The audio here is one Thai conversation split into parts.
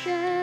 Amen.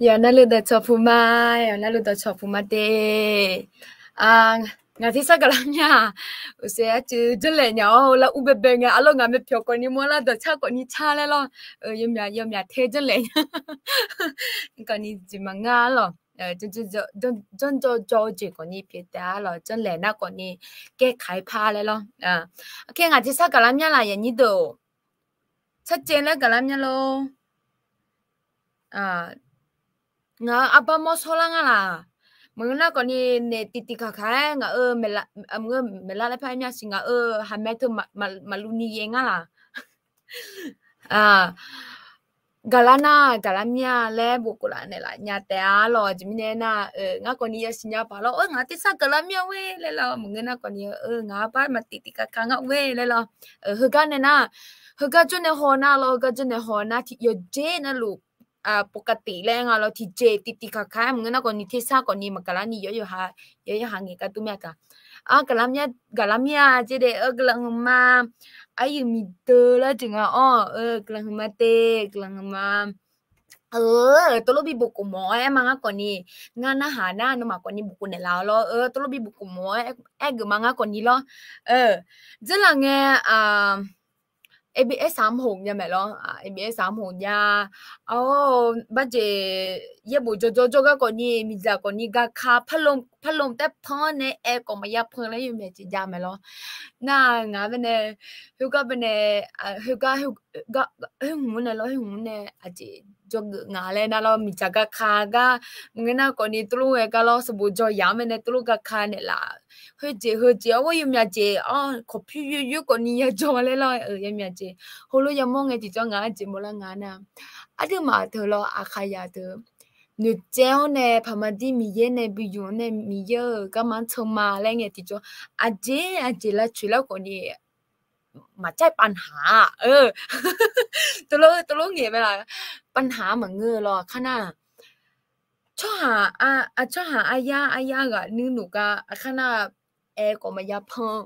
Ya na lu da chopuma, ya na lu da chopuma de. Nga thi sa galamnya. Use a chu jele nya o la ubebe nga alo nga me pyo ko ni mo la da cha ko ni cha le lo. Yom ya the jele. Ko ni ji ma nga lo. Chân chỉ có ni biết đã lo chân lẽ na có ni cái khai phá lên lo cái ngài chỉ sao cả lắm nha là vậy như đồ chắc chắn là cả lắm nha lo ngà apa mau solang ala mengena ko ni ne titi kakak nga mela la pa nya singa hametu maluni yenga la galamnya le bukula ne la nya te alo jimine na nga ko ni yasinya pa lo nga ti sa galamnya we le lo mengena ko ni nga pa ma titi kakak nga we le lo huga ne na huga jone hona lo huga jone hona ti yo je na luปกติแล้วเราที่เจติคาๆมึงนะก่อนนี้ที่ซาก่อนนี้มันกะลานี่เยอะหาเงกะตุเมียกะกะลาเมียเจเดกะลังมาอายุมีเตอละจึงกะลังมาเตกะลังมาตัวลูกบีบุกหมอมังก่อนนี้งานอาหารน่ะนมาก่อนนี้บุกเนี่ยแล้วตัวลูกบีบุกหมอกมังก่อนนี้จะละไงABS 3號呀咪咯ABS 3號呀บัดเจเยบุโจก็ก่อนนี้มีจากก่อนนี้ก็คาพัดลมแต่พอเนี่ยก็มายับเพิ่งแล้วอยู่เนี่ยจะยาไหมล่ะน่างาเป็นเนี่ยฮูก็เป็นเนี่ยฮูก็หูเนี่ยแล้วหูเนี่ยอาจจะจงงาเลยนะเรามีจากก็คาก็มึงน่ะก่อนนี้ตุลุก็เราสบู่จอยามันเนี่ยตุลุก็คาเนี่ยล่ะเฮ้ยว่าอยู่เนี่ยเจขอพี่อยู่ก่อนนี้อย่าจอเลยล่ะยังเนี่ยเจဟိုလိုရမောငယ်တီကြောငါဂျင်မလာငါနာအဒမသလောအခါရတဲ့ညကျဲနေဖမတိမီရဲ့နေဘီယွန်နေမီရကမန်ချုံမာလဲငယ်တီကြောအဂျေလာချွေလောက်ကိုနေมาใจปัญหาตัวโลเงี้ยเวลาปัญหาเหมือนเงือหรอขนาดชอบหาอายากะนึงหนูก็ขนาดก็มายาเพิ่ง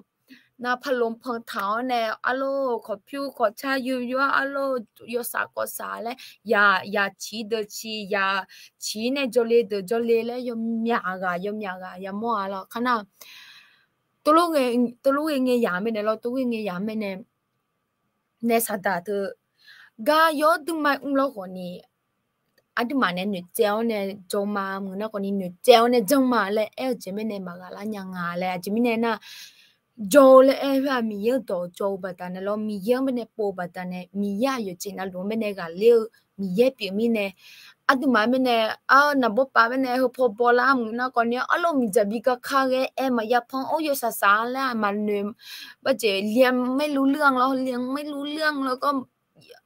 นาพัดลมเพิ่งเท้าแนวอะโลขอผิวขอชาอยู่อะโลยสาก็สาและอย่าชีเดชีอย่าชีเนจเลแล้วยมยากะอย่ามัวละขนาดตัวลูกเองยามเนี่ยเราตัวเองยามเนี่ยเนสตาเธอกายอดมาอุ้งเราคนนี้อันที่มาเนี่ยหนูเจ้าเนี่ยจงมาเหมือนนะคนนี้หนูเจ้าเนี่ยจงมาเลยจะไม่เนี่ยมากละยังงาเลยจะไม่เนี่ยนะโจเลยว่ามีเยอะต่อโจบัดนั้นเรามีเยอะไม่เนี่ยโปบัดนั้นมียาอยู่จริงนะรู้ไม่เนี่ยกันเลี้ยวมีเยอะเปียมีเนี่ยอันที่มาไม่เนี่ยนับป้าไม่เนี่ยพอบอลามึงนะก่อนเนี่ยเรามีจะบีก็ข้างมาอยากพงอยู่ซาแล้วมันเนี่ยว่าจะเลี้ยงไม่รู้เรื่องแล้วก็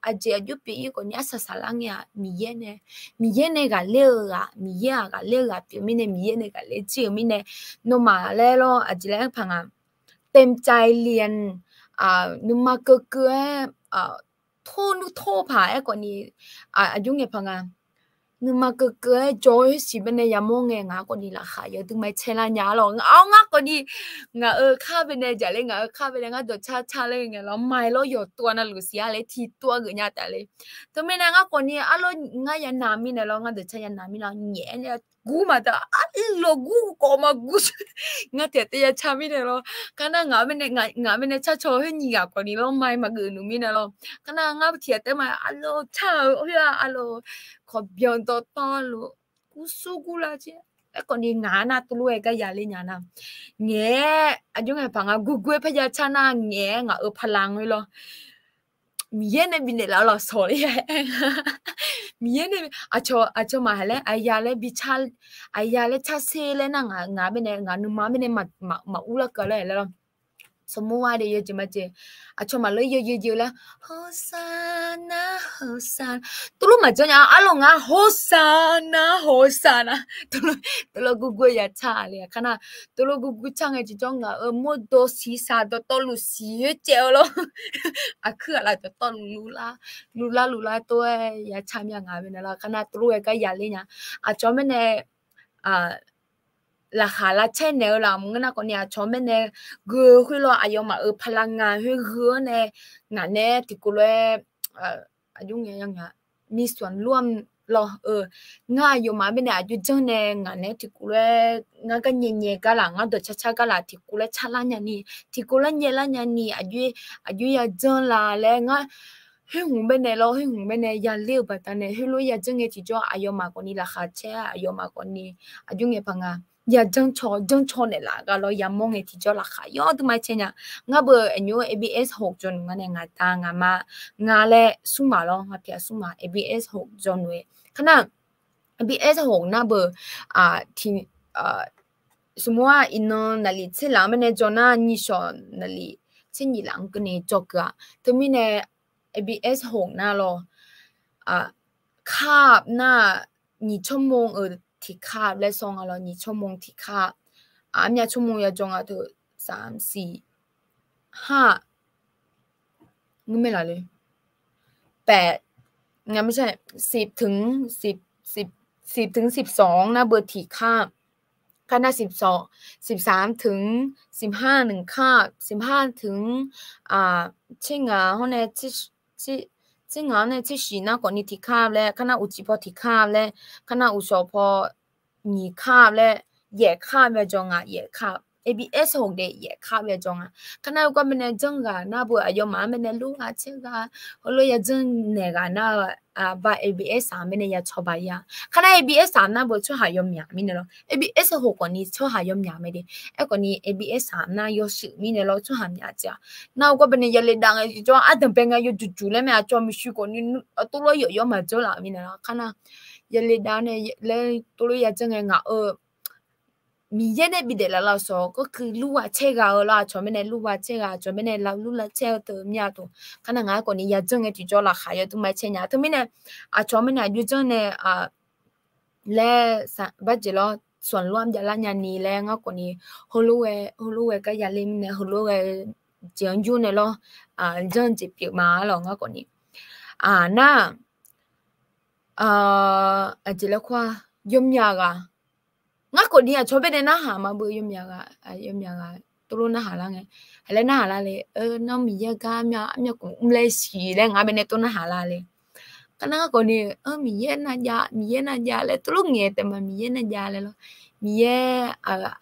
อาจจะยุบปีก่อนเนี่ยซาลังเนี่ยมีเยเนี่ยกันเลี้ยวมีเยอะกันเลี้ยวเปียมีเนี่ยมีเยเนี่ยกันเลี้ยวจีมีเนี่ยโนมาแล้วอาจจะแล้วพังเต็มใจเรียนนึมาเกือโทผาก่อนนี้อายุเงี้ยพังนึมาเกือจอยสิเป็นในยามงเงงาก่อนนี้ล่ะค่ะอย่าถึงไม่เชลาญาหรอกเอางะก่อนนี้งะข้าเป็นในจะเลยงะข้าเป็นงะตัวชาเลยงะแล้วไม่แล้วอยู่ตัวน่ะลูเซียเลยที่ตัวกญาแต่เลยทำไมนางะก่อนนี้งะยันนามิเนี่ยแล้วงะตัวชายันนามิแล้วเงี้ยเนี่ยกูมาแต่โลกูก็มากูงะเตะยาชามิเนี่ยแล้วกันนะงะไม่เนี่ยชาโชให้นี่ก่อนนี้แล้วไม่มากือหนูมิเนี่ยแล้วกันนะงะเทียแต่มาชาเฮียขอเบียนต่อลูกกูสู้กูละเจ้ก่อนนี้งานนะตัวลูกก็อย่าเล่นงานนะเงี้ยอายุไงพังกูพยาชนะเงี้ยงะพลังเลยหรอมีเย็นในบินแล้วเราสอนมีเย็นในอาชมาเลยอายาเลยบิชาอายาเลยชาเซเลยนะงาเป็นงานุมาเป็นมาอุลกันเลยแล้วสมมติว่าเดี๋ยวจะมาเจอชมาเลยเยอะๆแล้วโฮซานะตัวลูกมาเจอเนี่ยอารมณ์โฮซานะตัวลูกกูอยากชาเลยขนาดตัวลูกกูช่างไอ้จีจงโมโดซีซาตัวลูกซีเจ๋อแล้วคืออะไรตัวลูลาตัวอยากชามยังไงเป็นอะไรขนาดตัวลูกก็อยากเล่นเนี่ยจอมเนี่ยราคาละเช่นเนอละมึงนะก่อนเนี่ยชอบแม่เนี่ยกูคุยรออายุมาพลังงานคุยเนี่ยงานเนี่ยที่กูเลยอายุเงี้ยยังไงมีส่วนร่วม lo nga yo ma bene aju jong ne nga ne ti ku le nga ka nye ka la nga do cha ka la ti ku le cha la nya ni ti ku le nye la nya ni aju ya jong la le nga hu bene lo hu bene ya le ba ta ne hu lo ya jong nge ti jo ayo ma ko ni la kha che ayo ma ko ni aju nge pa nga ya jong cho ne la ga lo ya mo nge ti jo la kha yo tu mai che nya nga bo anyo abs hok jon nga ne nga ta nga ma nga le su ma lo nga pya su ma abs hok jon we khana abs hok na bo ti什么因呢那里吃拉面的做那你说那里吃你啷个呢做个他们呢 abs 红那咯卡那你ชั่วโมงที่คาบและซองอะไร你ชั่วโมงที่คาบเนี่ยชั่วโมงyaจงเถอะ3 4 5งั้นไม่ละเลย8งั้นไม่ใช่10ถึง10ถึง12นะเบอร์ที่คาบคณะ13ถึง15 1คาบ15ถึงชิงห้องเนี่ยชิงเนี่ยที่4นะก่อนนี้ที่คาบแล้วคณะอุจิพอที่คาบแล้วคณะอุชพอ2คาบแล้วแย่คาบแบบจงแย่คาบ abs หกเดแย่คาบแบบจงคณะก็มันเนี่ยจงน่าบัวอายุมามันเนี่ยลูกเชื่อฮอลอยจงเนี่ยน่าba abs 3เนี่ยya ชอบายคณะ abs 3น่าบัวช่วยหายมยามิเนี่ย咯 abs หกก่อนนี้ช่วยหายมยาไม่ได้ก่อนนี้ abs 3น่ายสิมิเนี่ย咯ช่วยหายาจ้ะน่าก็เป็นเนี่ยเลยดังจ้ะดังเป็นไงอยู่จู่ๆแล้วไม่จ้ะมีชื่อก่อนนี้ตัวเราเยอะๆมาจ้ะละมิเนี่ยคณะเลยดังเนี่ยเลยตัวเราอยากจะไงมีเยอะบิดแล้วเราสอก็คือลูกเชกาละชอบไม่ได้ลูกเชกาชอบไม่ได้เราลูกเชกตัวมีอะไรตัวขณะงั้นก่อนนี้อยากจะไงที่จะละขายตัวไม่เช่นนี้ตัวไม่เนี่ยชอบไม่ได้อยู่จังเนี่ยเล่บัดเจล้อส่วนรวมจะละยันนี่แหละงั้นก่อนนี้ฮัลโหลก็อย่าลืมเนี่ยฮัลโหลเจียงยูเนี่ยล้อจังจีบมาหรองั้นก่อนนี้น่าเจล้อควายมยากnga ko ni chobe de na ha ma bu yum ya ga tu lu na ha la nge hele na ha la le no mi ya ga mya ko le si le nga be ne tu na ha la le kana ko ni mi ye na ja le tu lu nge te ma mi ye na ja le lo mi ye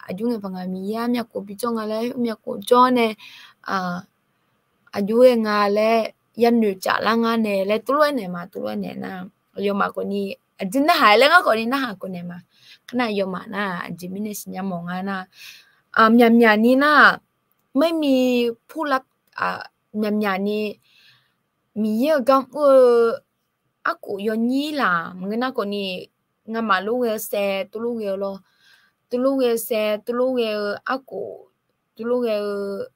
aju nge pa nga mi ya mya ko bi jo nga le mya ko jo ne aju nga le yan nu cha la nga ne le tu lu ne na yo ma ko ni ajin na ha le nga ko ni na ha ko ne maขณะโยมาน่ะจิมินิสญามองน่ะยามนี้น่ะไม่มีผู้รับยามนี้มีเยอะกังอากูยอนี่ล่ะมึงน่ะก็นี่งามาลูกเซตุลูกโลตุลูกเซตุลูกอากูตุลูก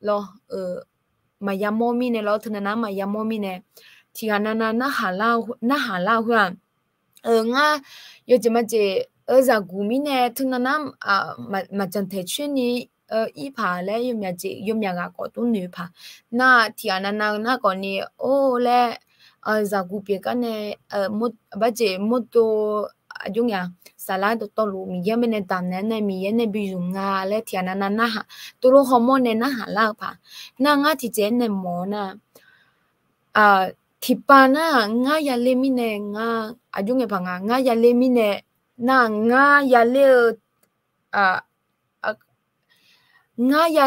โลมายามอมีเนโลทนะนะมายามอมีเนที่กันนะหาลาหัวงาโยจิมาเจza gumi ne thuna nam ma chan the chuni I pha le yum ya ga ko tu nu pha na thiana na ko ni o le za gu pe ka ne mut ba je moto ajung ya sala to lu mi ye ne ta ne mi ye ne bi yu nga le thiana na ha tu ro hormone ne na ha la pha na nga ti je ne mo na thi pa na nga ya le mi ne nga ajung ya pha nga ya le mi ne na nga ya le nga ya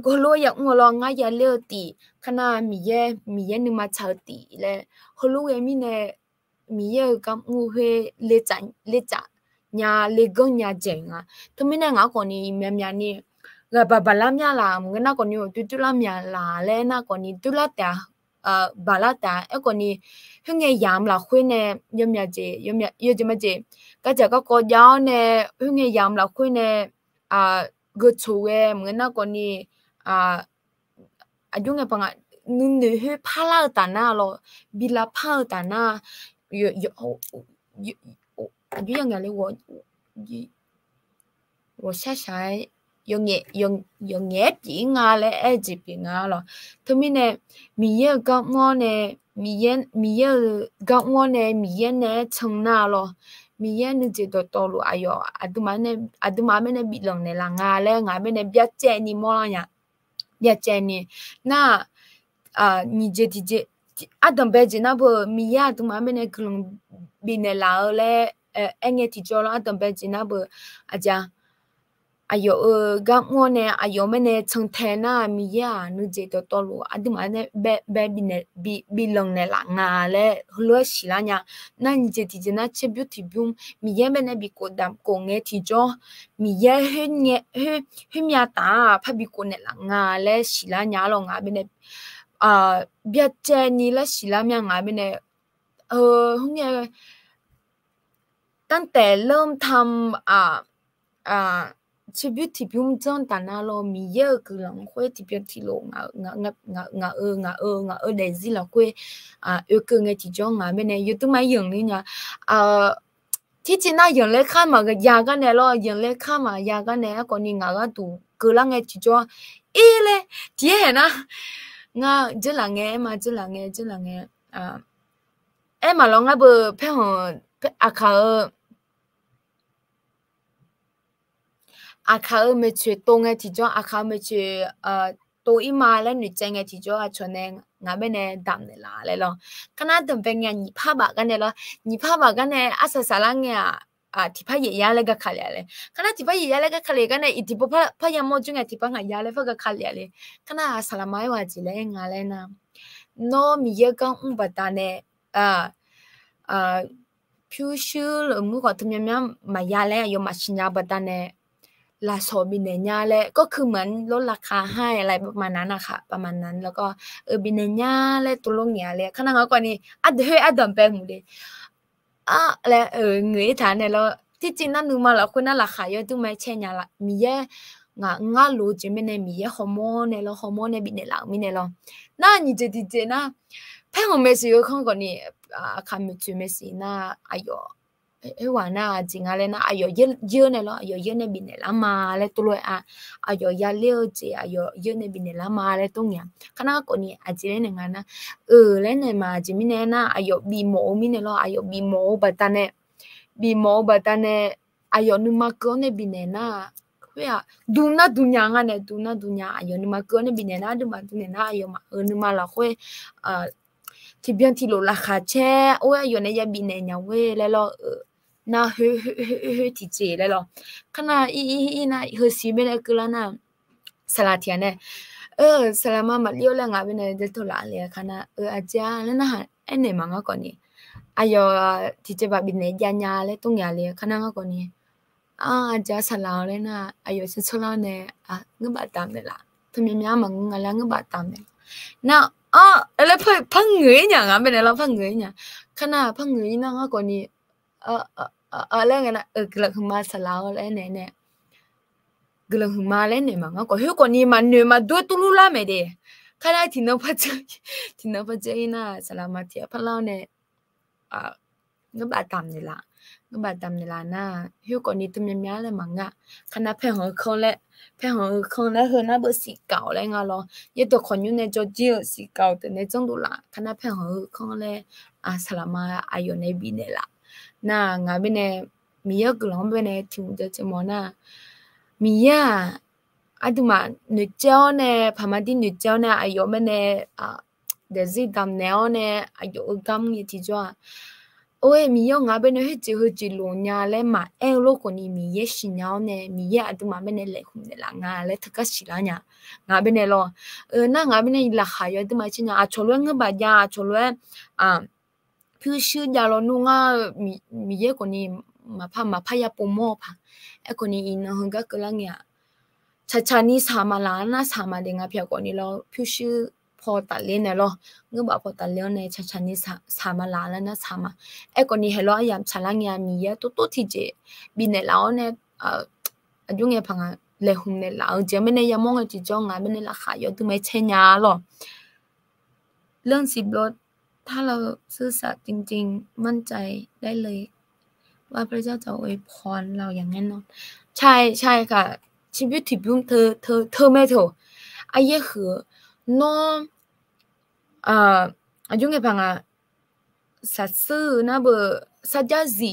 ko lo ya ngolo nga ya le ti khana mi ye ni ma cha ti le holo we mi ne mi ye ka mu he le cha nya le gong nya jeng to mi ne nga ko ni mya ni ga ba la mya la nga na ko ni tu la mya la le na ko ni tu la ta ba la ta e ko ni hwe nge yam la khwe ne yom ya je yo je ma je ka ja ko yaw ne hwe nge yam la khwe ne go chu we mwe na ko ni aju nge pa nga nu he pha la ta na lo bi la pha ta na yo aju yang le wo sha用嘢片咧，edge 片咯。他们呢，米嘢讲我呢，米嘢讲我呢，米嘢呢称那咯，米嘢呢就多路哎哟，阿杜妈呢比冷呢啦，俺们呢比较见你么啦呀，比较见你。那你这 adam beji na bo miya tu ma mene klung binela le enge ti jolo adam beji na bo aja ayo ga ngone ayo mene changthena miya nu je to lu aduma ne be bilong ne la nga le hlo shila nya na je ti je na che beauty boom miya mene bi ko dam ko nge ti jo miya he mya ta pha bi ko ne la nga le shila nya lo nga mene bia che ni la shila mya nga mene hung ye ตั้งแต่เริ่มทำอ่าชีวิตที่พิมพ์จนตานาโลมีเยอะคือหลังคุยที่เปียที่โลงาเดซิละคุยคือไงที่จ้องไม่เนี่ยอยู่ตรงไหนอย่างนี้เนี่ยที่จริงน่ะอย่างเล็กข้ามายากันเนี่ย咯อย่างเล็กข้ามายากันเนี่ยก่อนนี้งาก็ดูคือหลังไงที่จ้องเลยที่เห็นนะงาจะหลังไงมาจะหลังไงมาลองอ่ะเบอร์เพื่อนอาคาไม่ช่วยตรงไงที่จ้องอาคาไม่ช่วยตัวอีมาแล้วหนูใจไงที่จ้องชวนเองงาไม่เนี่ยดำเนี่ยละเลย咯ขณะเดิมเป็นไงหนีผ้าบากันเนี่ย咯หนีผ้าบากันเนี่ยอาศัยสาระเนี่ยที่ผ้าเยียเลยก็ขายเลยขณะที่ผ้าเยียเลยก็ขายกันเนี่ยอีที่ผ้ายามอจุงไงที่ผ้าหายาเลยฟ้าก็ขายเลยขณะสลามัยวาจิเลยงาเลยนะโนมีเยอะกันบัดตาเนี่ยผิวชื่อหรือมือก็ทำยังไงมายาเลยยมาชิญญาบัดตาเนี่ยลาโซบินเนียเลยก็คือเหมือนลดราคาให้อะไรประมาณนั้นนะคะประมาณนั้นแล้วก็บินเนียเลยตัวลงเนี่ยเลยขณะงั้นก่อนนี้ดมเป็นหมดเลยแล้วเงยฐานเนี่ยเราที่จริงนั่นนึกมาแล้วคนนั้นราคาเยอะตุ้มไม่ใช่เนี่ยละมีเยอะงารู้จะไม่เนี่ยมีเยอะฮอร์โมนเนี่ยแล้วฮอร์โมนเนี่ยบินเนี่ยหลังมีเนี่ยเราน่านี่จะดีเจนะเพ่งของเมสซี่ก็ข้างก่อนนี้คำมีจุเมสซี่น่าอายุว่าน่าจริงอะไรนะอายุเยอะเนี่ยหรออายุเยอะเนี่ยบินเนี่ยละมาเลยตัวเลยอายุยาเลี้ยวจีอายุเยอะเนี่ยบินเนี่ยละมาเลยตรงเนี้ยขณะก่อนนี้อาจจะเนี่ยงั้นนะแล้วเนี่ยมาจิมิเนี่ยนะอายุบีโมมิเนี่ยหรออายุบีโมบัดเนี่ยอายุนึกมาก่อนเนี่ยบินเนี่ยนะเฮ้ยดูน่าดูยังไงเนี่ยดูน่าอายุนึกมาก่อนเนี่ยบินเนี่ยนะดูมาดูเนี่ยนะอายุมานึกมาละเฮ้ยที่เบียนที่โลราคาแช่โอ้ยอายุเนี่ยบินเนี่ยเว้ยแล้วน่าที่เจเลยหรอขณะน่ะซีเมเนี่ยคือแล้วน่ะสลัดเทียนเนี่ยสลัดมาเลี้ยวแล้วงาเป็นเดตัวละเลยขณะอาจารย์แล้วนะเนี่ยมังก่อนนี่อายุที่จะแบบบินเนี่ยยาเลยตรงยาเลยขณะก่อนนี่อาจารย์สลัดเลยนะอายุสิบล้านเนี่ยเงินบาทตามเลยล่ะทำไมไม่มังเงินแล้วเงินบาทตามเนี่ยน่ะแล้วพังเงยอย่างอ่ะเป็นอะไรพังเงยอย่างขณะพังเงยนั่งก่อนนี่แล้วไงนะกลังมาสลาวแล้วเนี่ยกลังมาแล้วเนี่ยมั้งก็เฮ้ยคนนี้มันเนี่ยมาด้วยตุลุล่าไม่ได้ขณะที่น้องพัชรีน่ะสลามาที่พะเล่าเนี่ยก็บาดตามนี่ล่ะนะเฮ้ยคนนี้ตัวมีอะไรมั้งอ่ะขณะเพื่อนของเขาแล้วเฮ้ยน่าเบอร์สีเก่าแล้วไงล่ะยังตัวคนอยู่ในจอจีสีเก่าแต่ในจังดูล่ะขณะเพื่อนของเขาแล้วสลามาอายุในปีเนี่ยล่ะน่างาเบเนมียกลองเบเนถึงจะมอน่ะมียาอะดูมาหนูเจ้าเนี่ยพามาดิหนูเจ้าเนี่ยอายุเบเนเดซิดำแนวเนี่ยอายุกำยี่ที่จ้าโอ้ยมียงาเบเนเฮจิลงยาเลยมาโลกนี้มีเยชิญาวเนี่ยมียาอะดูมาเบเนเลยคุมเนี่ยละงาเลยทักสิละเนี่ยงาเบเนรอน่างาเบเนละขายดูมาชิญาชลวยงบาญาชลวยคือชื่อยาลนุงมีเยคนนี้มาพายาปูโมพะคนนี้อินหงก็กลังเนี่ยชานี่สามาลานะสามาเดงาเพียคนนี้เราผู้ชื่อพอตัดเล่นเนี่ยเราเงือบพอตัดเลี้ยวในชานี่สามาลาแล้วนะสามาคนนี้เฮลอยามชาลังยามีเยตัวที่เจบินเนี่ยเราเนี่ยยุ่งเงี้ยพังเลยหุ่นเนี่ยเราเจไม่เนี่ยยามองจิจ้องงานไม่เนี่ยราคาเยอะตัวไม่ใช่ยาหรอเรื่องสิบรถถ้าเราซื่อสัตย์จริงๆมั่นใจได้เลยว่าพระเจ้าจะอวยพรเราอย่างแน่นอนใช่ค่ะชีวิตที่พุ่งเธอไม่ถูกไอ้เหี้ยคือน้องยุ่งไงพังสัตย์ซื่อนะเบอร์สัจจี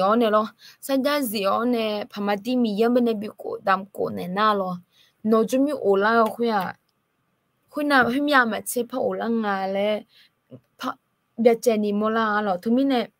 อ๋อเนี่ยหรอสัจจีอ๋อเนี่ยพม่าที่มียังไม่ได้บิโกดำโกเนี่ยน่าหรอน้องจะมีโอลาคุ Huna himya ma che pha ola nga le pha de cheni mola lo thumine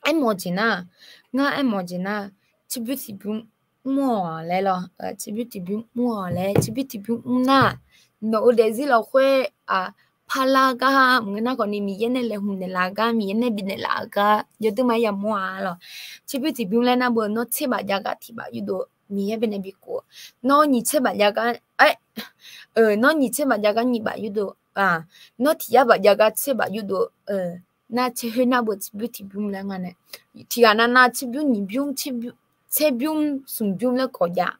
emojina nga emojina chibuti bu mo le lo chibuti bu mo le chibuti bu na no de zi lo khwe a phala ga ngna ko ni mi yene le hu ne la ga mi yene bi ne la ga yo tu ma ya mo lo chibuti bu le na bo no che ba ja ga thi ba yu do mi ye be ne bi ko no ni che ba ja ga no ni che ba ja ga ni ba yu do no thi ya ba ja ga che ba yu do na che he na bo chibuti bu le nga ne thi ga na chi bu ni bu chi bu che bu sum bu le ko ya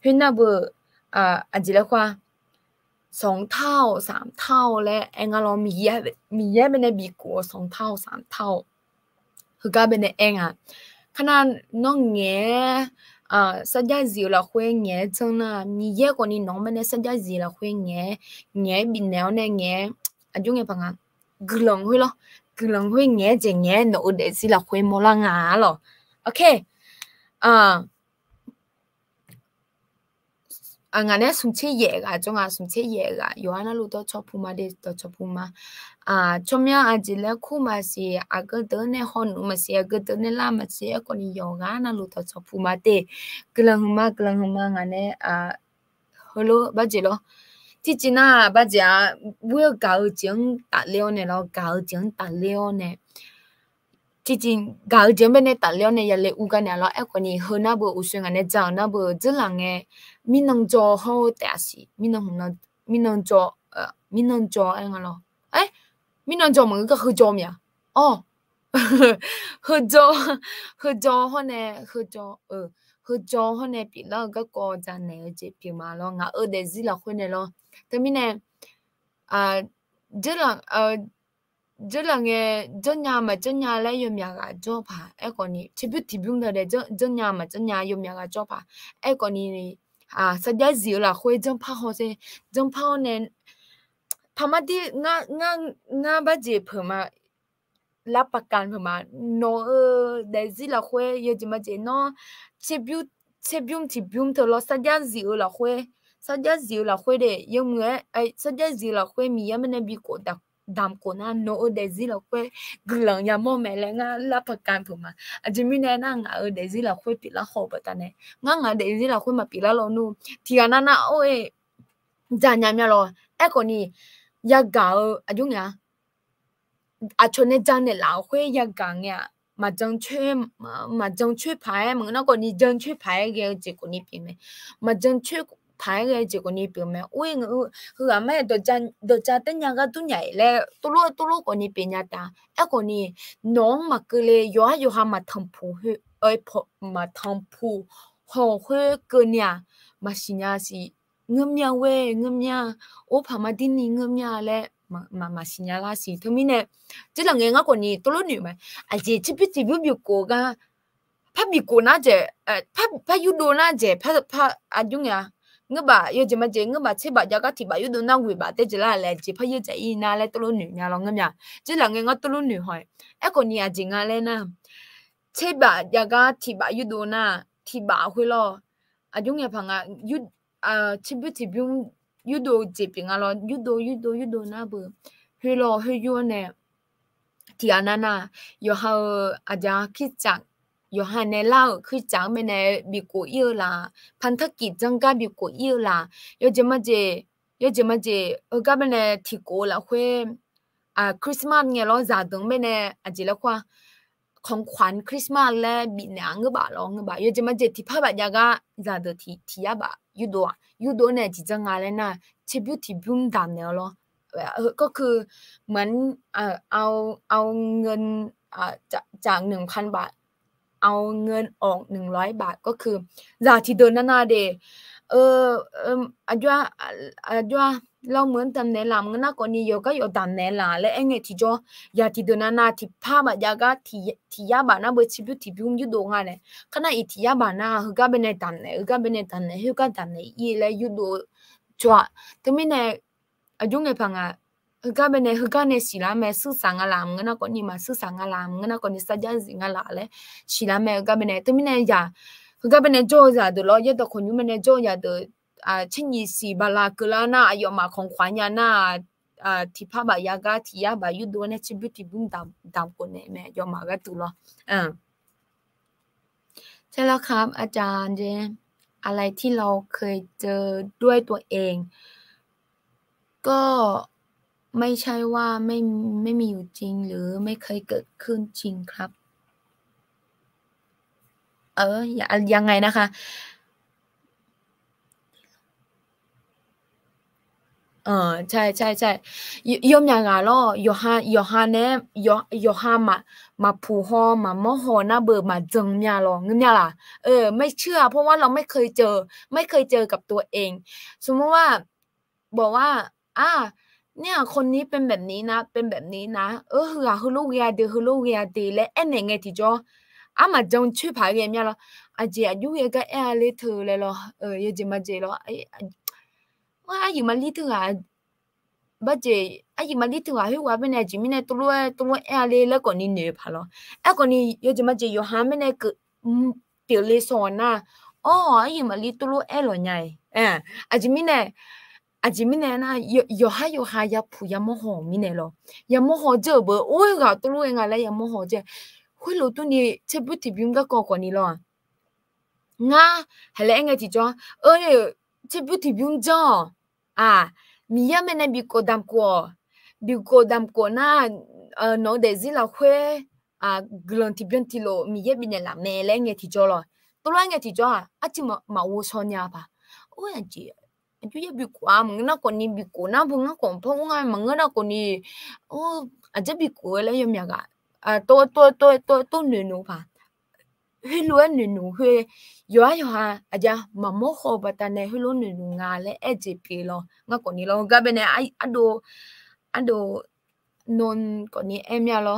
he na bo a ji le kwa 2套3套咧，我攞咪嘢俾你比過2套3套，佢家俾你啊，可能弄嘢實在是啦會嘢真啦，咪嘢個你弄俾你實在是啦會嘢變了呢嘢，啊種嘅朋友，佢能會咯，佢能會嘢隻嘢攞嚟是啦會冇啦牙咯 ，OK，ngane sumche yega jonga sumche yega yohana lu to chopuma de to chopuma chomya ajile khuma si agade ne hon ma si agade ne la ma si ko ni yoga na lu to chopuma de glangma ngane holo bajilo tichina baja wo gao jing ta leo ne lo gao jing ta leo ne tiching gao jing be ne ta leo ne ya le u ga ne lo e ko ni hona bo u swen ga ne jang na bo zilang e min nang jo ho ta si min nang jo ai nga lo min nang jo mo ga ho jo mya ho jo ho ne pi la ga ko ja ne je pi ma lo nga de zi la khwe ne lo te mi ne zilang e zonya ma zonya la yo mya ga jo pha e ko ni chibu ti byung de zonya ma zonya yo mya ga jo pha e ko ni sa ja zi la khwe jong pha ho se jong pha ne pha ma di nga ba je pha ma la pa kan pha ma no de zi la khwe ye ji ma je no chibu ti byung to lo sa ja zi la khwe de yo mwe sa ja zi la khwe mi ya me ne bi ko da dam ko na no de zi la khwe glang ya mo me le nga la pa kan pha ma a ji mi ne na nga de zi la khwe pi la ho ba ta ne nga de zi la khwe ma pi la lo nu ti na o e ja nya mya lo e ko ni ya ga a jung ya a chone jang ne la khwe ya ga nya ma jang chue phai mo na ko ni jang chue phai ge ji ko ni pi me ma jang chue phai ge ji ko ni pi me oi hu a me do ja te nya ga tu nyai le tu lo ko ni pi nya ta e ko ni nong ma ke le yo ha ma tham phu hu oi pho ma tham phu ho hwe ke nya ma si nya si ngam nya we ngam nya o pha ma din ni ngam nya le ma si nya la si to mi ne ji la nge nga ko ni tu lo ni ma a ji chi pi bi ko ga pha bi ko na je pha yu do na je pha a jung ya nga ba yo je ma je nga ba che ba ja ga ti ba yu do na wi ba te je la le ji pha ye je i na le tu lo ni nya lo ngam ya ji la nge nga tu lo ni hoi e ko ni a ji nga le na che ba ja ga ti ba yu do na ti ba hwe lo a jung ya pha nga yu chi bi ti bi yu do je pi nga lo yu do na bu hwe lo hwe yu ne ti ana na yo ha a ja ki chang yo ha ne la ki chang me ne bi ko yu la phan thak ki jang ga bi ko yu la yo je ma je ga me ne ti ko la hwe Christmas เนี่ย lo za dong me ne a ji la kwa ของขวัญคริสต์มาสและบิหนังก็บ่าลองก็บ่าอยู่จะมาเจที่พาบะยากะซาเดที่ยาบะยูโดเนี่ยจิจังอะไรนะชิบุที่บุ้มดำเนี่ย咯ก็คือเหมือนเอาเงินจาก 1,000 บาทเอาเงินออก100 บาทก็คือซาที่เดินนาเดอาจว่าเราเหมือนตำแหน่งหลังนะก่อนนี้โยก็อยู่ตำแหน่งหลังและเองที่จ่อยาที่เดินนาที่พาบะยากะที่ยาบานะเบชิบุที่บุ้มยูโดงอะไรขณะอีที่ยาบานะฮึกะเป็นในตำแหน่งฮึกะตำแหน่งอีและยูโดจ่อแต่ไม่เนี่ยอายุไงพังอ่ะฮึกะเป็นในฮึกะในสิลาแม่สื่อสารอะไรมึงนะก่อนนี้มาสื่อสารอะไรมึงนะก่อนนี้สัจจะสิ่งอะไรเลยสิลาแม่ฮึกะเป็นในแต่ไม่เนี่ยอย่าฮึกะเป็นในจ่อยาดูแล้วยาตัวคนอยู่เป็นในจ่อยาดู เช่นยี่สิบาลากลาน่าอายมาของขวัญยาน่าที่พาบายากาที่ยาบายุดวนชิบุติบุ้มดำคนเนี่ยแม่ยอมมาก็ตุลใช่แล้วครับอาจารย์เจอะไรที่เราเคยเจอด้วยตัวเองก็ไม่ใช่ว่าไม่มีอยู่จริงหรือไม่เคยเกิดขึ้นจริงครับยังไงนะคะใช่ๆๆยมอย่างอะ咯有哈呢有哈ผูฮอมาม่อฮอนะเบอมาจึงเนี่ย咯งั้นเนี่ยล่ะไม่เชื่อเพราะว่าเราไม่เคยเจอกับตัวเองสมมุติว่าบอกว่าอาเนี่ยคนนี้เป็นแบบนี้นะเป็นแบบนี้นะဟึဟာဟึလုကရဒီและအဲ့နေငယ်ที่จ้ออามาจงชื่อผาเรียนเนี่ย咯อาเจียยุเยก็แอเลยเธอเลย咯ยจิมาเจ咯ว่าอยู่มาลิถึงบัดเจอยู่มาลิถึงให้ว่าเป็นไงจิมิเนี่ยตัวแอเลยแล้วก็นี่เนพา咯แอก็นี่ยจิมาเจอยู่หาไม่ได้เกิดเปียวเลยสอนน่ะอยู่มาลิตัวรู้แอหรอไงอาจิมิเนี่ยนะอยู่หาอย่าผู้ยามโหมิเนี่ยเหรอยามโหเจอเบอโอ้ยกะตัวรู้เองอะแล้วยามโหเจ会รู้ตัวนี่เชบุติบิงกะกอกว่านี่เหรอnga helle enga ti cho no de zila khwe glanti bianti lo mi ye bine la me le nge ti cho lo to lo nge ti cho ati ma wo so nya ba o ya ji ju ye bi kwa mo na ko ni bi ko na bu nga ko pho nga ma nga na ko ni o a je bi ko le yo mya ga to ne no ba เฮ้ยล้วนหนูหนูเฮ้ยยอหาอย่ามาโมโหปะตาเนเฮ้ยล้วนหนูงาและเอจิเปลองั้นกว่านี้เราก็เบเนไอ้อันโดนกว่านี้เอ็มยาเหรอ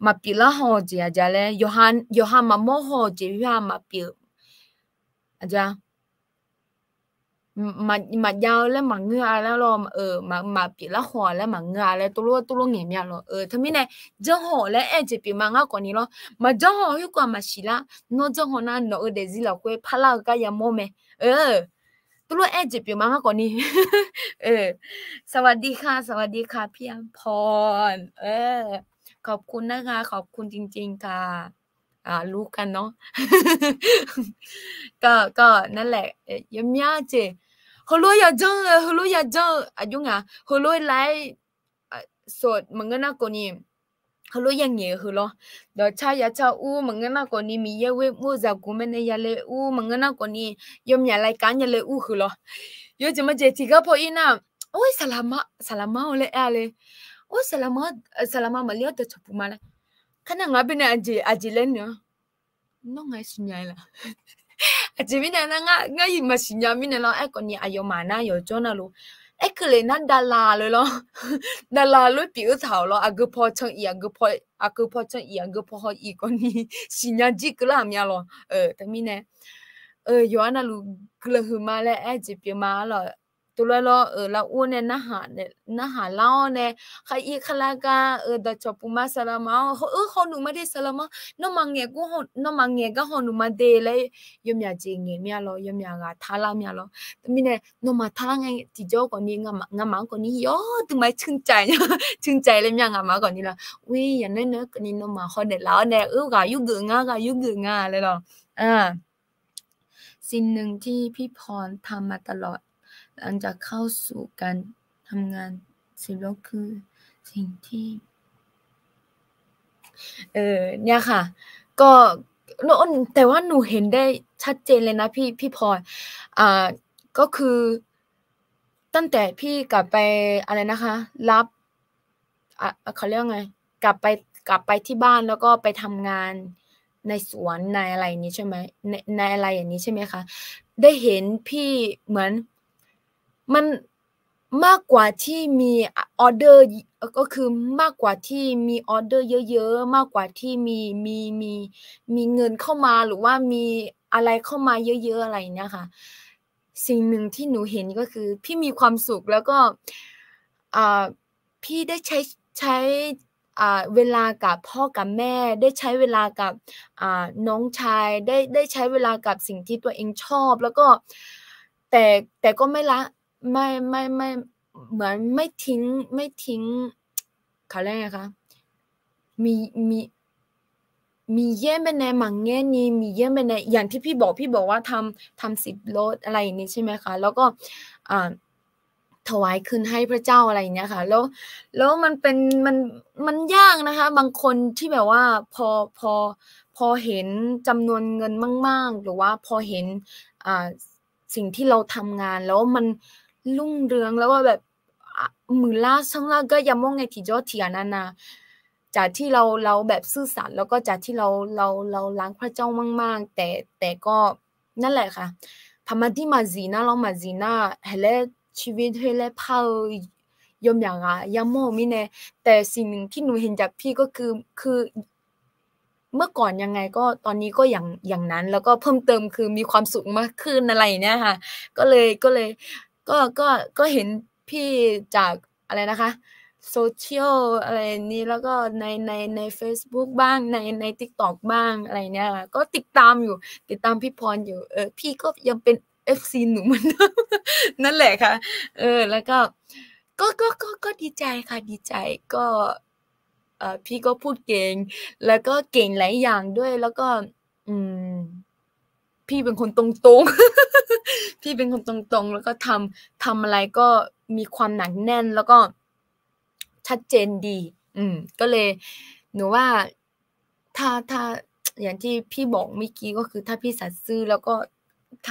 มาปีละหอจีอาจจะแล้วมาปีละหัวแล้วมาเงาแล้วตัวรู้เงี้ยเหรอทำไมเนี่ยเจ้าหัวและเอจิปีมังกว่านี้เหรอมาเจ้าหัวอยู่กว่ามาสิละโนเจ้าหัวน่ะโนเดซิละกวยพะลากะยามโมเมตัวรู้เอจิปีมังกว่านี้สวัสดีค่ะพี่อภรณ์ขอบคุณนะคะขอบคุณจริงๆค่ะรู้กันเนาะก็นั่นแหละยำยากเจฮโลยาจังฮโลยาจังอายุงะสดมันก็น่ากว่านี้ฮโลยังเหยฮโลเดี๋ยวชายาชาอูมันก็น่ากว่านี้มีเยเวมูจากกูมันเนี่ยยาเลอูมันก็น่ากว่านี้ยมยาไลกันยาเลอูโอ้ยสลามะโอ้ยสลามะมาเลยอะเลยโอ้ยสลามะมาเลี้ยวแต่ชอบปูมาเลยคันน่ะงะเป็นอาจิเลนเนาะน้องไงสิญญาล่ะอาจจะไม่ได้นะง่ายมาสิญญาไม่ได้หรอกไอ้คนนี้อายุมานะอยู่จนน่ะรู้ไอ้คือเลยนะดาราเลยเหรอดาราเลยผิวขาวเหรออากุพอเชิงอีอากุพออีกคนนี้สิญญาจิกละมีเหรอแต่มีเนี่ยย้อนน่ะรู้กลือมาแล้วไอ้จิบอยู่มาเหรอตัวแล้วละอ้วนเนี่ยนะหาเล่าเนี่ยใครอีกขลากาดะชอปูมาสลามะเขาหนูไม่ได้สลามะน้องมังเงก็หนูมาเดเลยยมยาจิงเงมียเหรยมยากะทาลามียเหรอแต่มีเนี่ยน้องมาทาลาไงติโจก่อนนี้งะมะงะมังก่อนนี้ยอถึงไม่ถึงใจเลยมียงะมะก่อนนี้ล่ะอุ๊ยอย่าเน้นๆกันนี่น้องมาฮอดเด็ดแล้วเนี่ยกะยุกึงะสิ่งหนึ่งที่พี่พรทำมาตลอดหลังจากเข้าสู่การทำงาน10แล้วคือสิ่งที่เนี่ยค่ะแต่ว่าหนูเห็นได้ชัดเจนเลยนะพี่พรก็คือตั้งแต่พี่กลับไปอะไรนะคะเขาเรียกว่าไงกลับไปที่บ้านแล้วก็ไปทำงานในสวนในอะไรอย่างงี้ใช่ไหมในอะไรอย่างงี้ใช่ไหมคะได้เห็นพี่เหมือนมันมากกว่าที่มีออร์เดอร์ก็คือมากกว่าที่มีออร์เดอร์เยอะๆมากกว่าที่มีเงินเข้ามาหรือว่ามีอะไรเข้ามาเยอะๆอะไรอย่างเงี้ยค่ะสิ่งหนึ่งที่หนูเห็นก็คือพี่มีความสุขแล้วก็พี่ได้ใช้ เวลากับพ่อกับแม่ได้ใช้เวลากับน้องชายได้ใช้เวลากับสิ่งที่ตัวเองชอบแล้วก็แต่แต่ก็ไม่ละไม่เหมือนไม่ทิ้งเขาเรียกไงคะมีมีมีเยี่ยมไปในหมังแง่นี้มีเยี่ยมไปในอย่างที่พี่บอกว่าทำ10รถอะไรอย่างนี้ใช่ไหมคะแล้วก็อ่าถวายคืนให้พระเจ้าอะไรอย่างเงี้ยค่ะแล้วมันเป็นมันยากนะคะบางคนที่แบบว่าพอพอพอเห็นจำนวนเงินมากๆหรือว่าพอเห็นอ่าสิ่งที่เราทำงานแล้วมันรุ่งเรืองแล้วก็แบบmula sangla ga yamong ngai thi jo thiana na จากที่เราแบบซื่อสัตย์แล้วก็จากที่เรารักพระเจ้ามากๆแต่ก็นั่นแหละค่ะพอมาที่มาจีน่าเรามาจีน่าให้แลชีวิตให้แลพายมอย่างอะยามโมมิเนแต่สิ่งหนึ่งที่หนูเห็นจากพี่ก็คือเมื่อก่อนยังไงก็ตอนนี้ก็อย่างนั้นแล้วก็เพิ่มเติมคือมีความสุขมากขึ้นอะไรอย่างเงี้ยค่ะก็เลยก็เห็นพี่จากอะไรนะคะ social อะไรนี้แล้วก็ในเฟซบุ๊กบ้างใน TikTok บ้างอะไรเนี่ยค่ะก็ติดตามอยู่ติดตามพี่พรอยู่พี่ก็ยังเป็น FC หนูเหมือนเดิมนั่นแหละค่ะแล้วก็ดีใจค่ะดีใจก็พี่ก็พูดเก่งแล้วก็เก่งหลายอย่างด้วยแล้วก็อืมพี่เป็นคนตรงๆพี่เป็นคนตรงๆแล้วก็ทำอะไรก็มีความหนักแน่นแล้วก็ชัดเจนดีก็เลยหนูว่าถ้าอย่างที่พี่บอกเมื่อกี้ก็คือถ้าพี่สัตย์ซื่อแล้วก็ท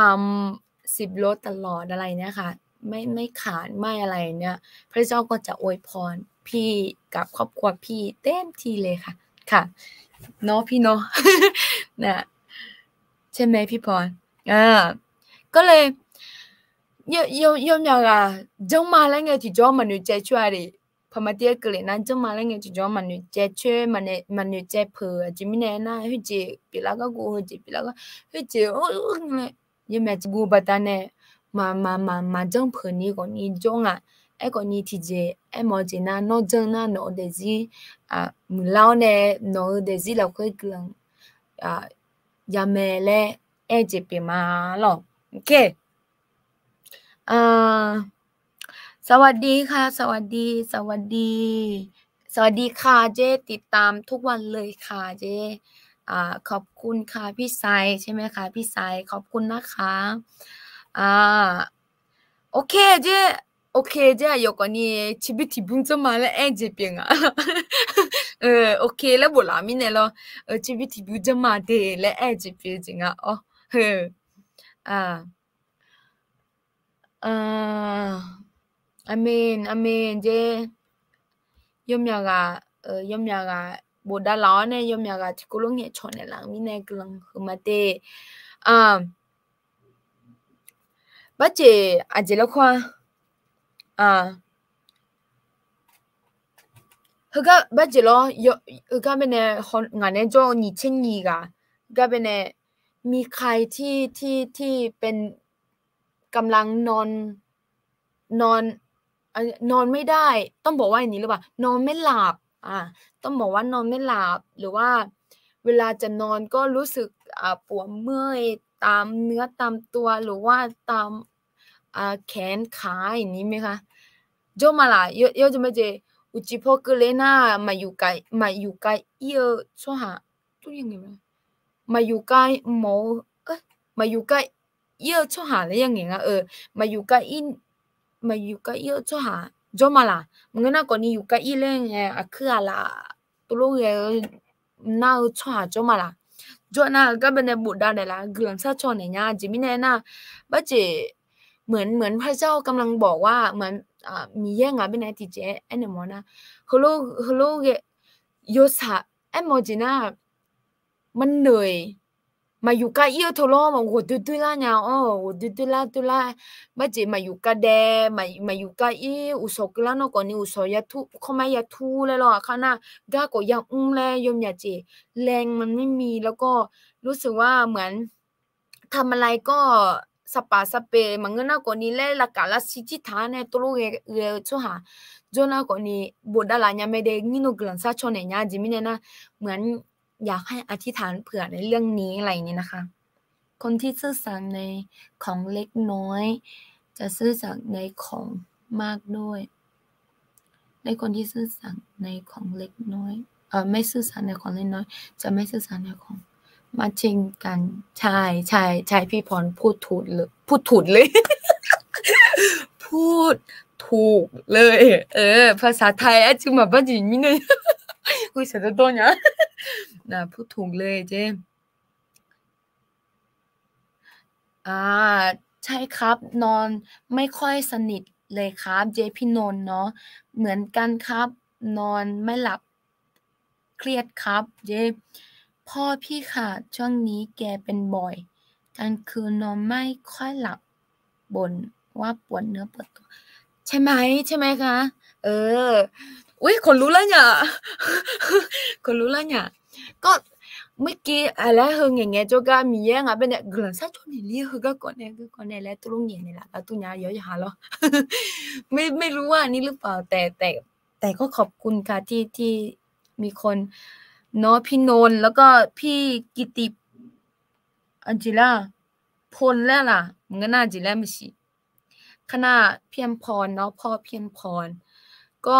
ำ10โลตลอดอะไรเนี่ยค่ะไม่ขาดไม่อะไรเนี่ยพระเจ้าก็จะอวยพรพี่กับครอบครัวพี่เต็มที่เลยค่ะค่ะเนาะพี่เนาะ น่ะใช่ไหมพี่พรก็เลย여며가 정말랭에 지저만을 제출하리 파마디에 그래난 정말랭에 지저만을 제출 만을 제프 지미네나 휴지 빌라가고 휴지 빌라가 휴지 여며지고 바다네 정프니 거니 종아 에거니 티제 에머지나 노정나 노데지 물라오네 노데지 라고 그냥 야메레 에지피마로 오케이 สวัสดีค่ะสวัสดีสวัสดีสวัสดีค่ะเจ๊ติดตามทุกวันเลยค่ะเจ๊ขอบคุณค่ะพี่ไซใช่ไหมคะพี่ไซขอบคุณนะคะโอเคเจ๊โอเคเจ๊有个你去不提bunzo嘛了哎这边啊โอเคแล้วบุหลามิเนี่ยเหรอ去不提bunzo嘛的了哎这边จริงอ่ะอ๋ออ่า 아멘 이제 염려가 보다 라네 염려가 지구롱에 촌에랑 미네 그런 그마데 아 맞지 아질로ኳ 아 그가 맞지로 그가 ben에งานเนี้ยโจ2002ก็ben에 มีใครที่กำลังนอนนอนไม่ได้ต้องบอกว่าอย่างนี้หรือเปล่านอนไม่หลับต้องบอกว่านอนไม่หลับหรือว่าเวลาจะนอนก็รู้สึกปวดเมื่อยตามเนื้อตามตัวหรือว่าตามแขนขาอย่างนี้ไหมคะโจมาล่ะ요즘에 이제 우찌 포클레나 마유가 이어 소하 뚜링이면 마유가 뭐 마유가 이어 소하 레양이가 마유가 인 마유가 이어 소하 조마라 뭔가 거니 유가 일랭에 아크알라 또로에 나우 소하 조마라 조나 가베네 부다데라 그런사 촌에냐 지미네나 맞지 เหมือนพระเจ้ากำลังบอกว่าเหมือนมีแย่งอ่ะเป็นไอทีเจไอ้เนี่ยมอนะฮัลโหลโยสะไอ้มอจิน่ามันเหนื่อยมาอยู่กับเอียวทะเลาะมาโหดุๆล่ะเนี่ยโหดุๆล่ะตุล่ะบัดเจมาอยู่กับแดมาอยู่กับอีอุศกละเนาะก่อนนี้อุศยะทุเข้ามาอย่าทุเลยหรอค่ะนะกะก็ยังแลยมอย่าเจแรงมันไม่มีแล้วก็รู้สึกว่าเหมือนทำอะไรก็ สปาสเปมันก็น่ากว่านี้แลละกาลาสิจิทาเนี่ยตัวเอชัวหาจนน่ากว่านี้บทดาราเนี่ยไม่ได้งินุกลันซาชนเนี่ยจิมิเนี่ยนะเหมือนอยากให้อธิษฐานเผื่อในเรื่องนี้อะไรอย่างนี้นะคะคนที่ซื่อสัตย์ในของเล็กน้อยจะซื่อสัตย์ในของมากด้วยในคนที่ซื่อสัตย์ในของเล็กน้อยไม่ซื่อสัตย์ในของเล็กน้อยจะไม่ซื่อสัตย์ในของมาจริงกันใช่พี่พรพูดถูกเลย พูดถูกเลย ภาษาไทยจริงแบบว่าจริงนี่เนี่ยคุยเสร็จแล้วตัวเนี่ยนะพูดถูกเลยเจใช่ครับนอนไม่ค่อยสนิทเลยครับเจพี่นนท์เนาะเหมือนกันครับนอนไม่หลับเครียดครับเจพ่อพี่ค่ะช่วงนี้แกเป็นบ่อยกลางคืนนอนไม่ค่อยหลับบ่นว่าปวดเนื้อปวดตัวใช่ไหมคะอุ๊ยขนลุกแล้วเนี่ยขนลุกแล้วเนี่ยก็เมื่อกี้อะไรอย่างเงี้ย조가 미행아 bên này gần sát chỗ này lia hơi cái con này là tôi nghe này là tôi nhớเยอะหาเหรอไม่รู้ว่านี่หรือเปล่าแต่ก็ขอบคุณค่ะที่มีคนเนาะพี่นนท์แล้วก็พี่กิติอันจิล่าพลแล้วล่ะมึงก็น่าจิล่าไม่สิคณะเพียมพรเนาะพ่อเพียมพรก็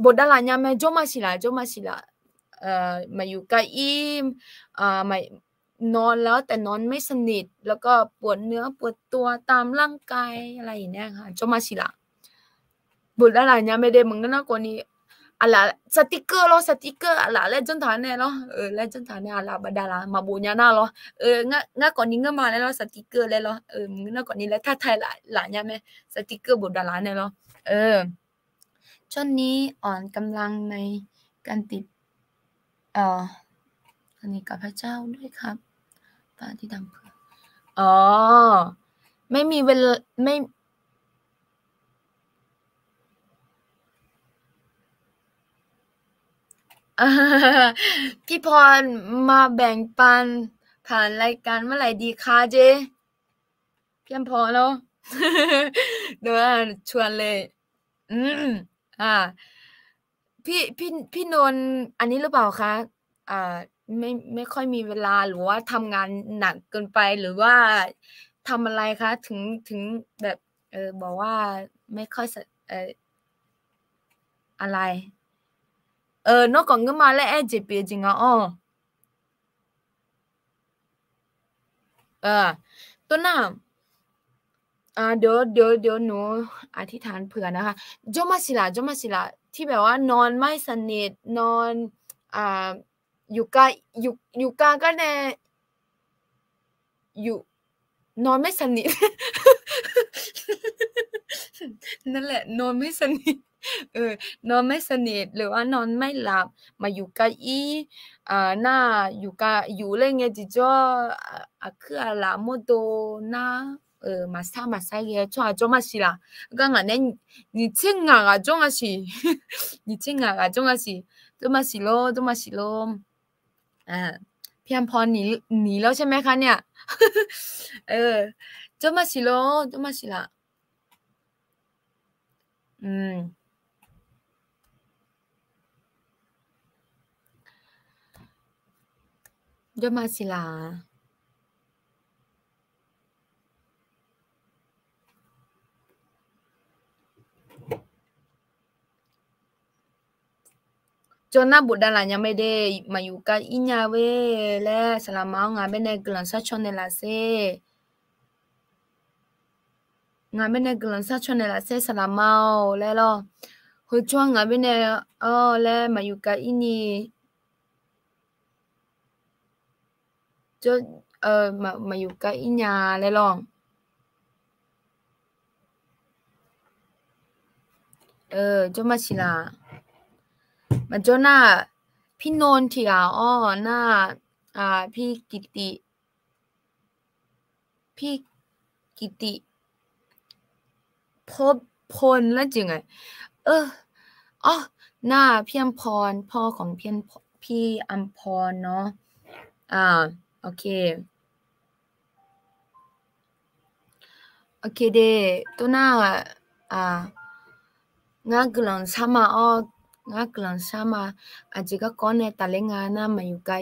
บทดาราเนี่ยแม่โจมาสิล่ะมาอยู่กับอีมมานอนแล้วแต่นอนไม่สนิทแล้วก็ปวดเนื้อปวดตัวตามร่างกายอะไรอย่างเงี้ยค่ะโจมาสิล่ะบทดาราเนี่ยไม่ได้มึงก็น่ากว่านี้ala stiker lo stiker ala legend thane lo legend thane ala badala mabunya na lo nga kon ni nga ma le lo stiker le lo nga kon ni le tha thai la nya me stiker bodala ne lo ช่วงนี้อ่อนกำลังในการติดอันนี้กับพระเจ้าด้วยครับพระที่ทำเพื่อไม่มีเวลาไม่พี่พรมาแบ่งปันผ่านรายการเมื่อไหร่ดีคะเจเพียงพอแล้วเดี๋ยวชวนเลยพี่นนท์อันนี้หรือเปล่าคะไม่ค่อยมีเวลาหรือว่าทำงานหนักเกินไปหรือว่าทำอะไรคะถึงแบบบอกว่าไม่ค่อยอะไรnó còn cái mà lại em chỉ biết gì ngóตัวน่ะเดี๋ยวหนูอธิษฐานเผื่อนะคะโจมาสิล่ะที่แบบว่านอนไม่สนิทนอนอยู่กลางก็แน่อยู่นอนไม่สนิทนั่นแหละนอนไม่สนิทนอนไม่สนิทหรือว่านอนไม่หลับมาอยู่กับอีหน้าอยู่อะไรเงี้ยจิจ้อคืออะไรโมโดนะ마사 게 저 아저마시라 그러니까 내 니칭아가 아저마시 니칭아가 아저마시 또마시로 พี่อำพรหนีแล้วใช่ไหมคะเนี่ยโจมาสิล่ะโจมาสิล่ะJona budalanya mede mayuka inyawe le selama ngabene gelansa chonela se ngabene gelansa chonela se selama le lo hujwa ngabene le mayuka ini jo mayuka inya le lo joma silaมันโจน่าพี่นนท์ที่หน้าพี่กิติพลแล้วจริงหน้าพี่อำพรพ่อของพี่อำพรเนาะโอเค โอเคเดตัวหน้าอ่างากลังซามาอ้องากลังซามาอาจจะก็ก้อนในตะเลงานะมาอยู่กั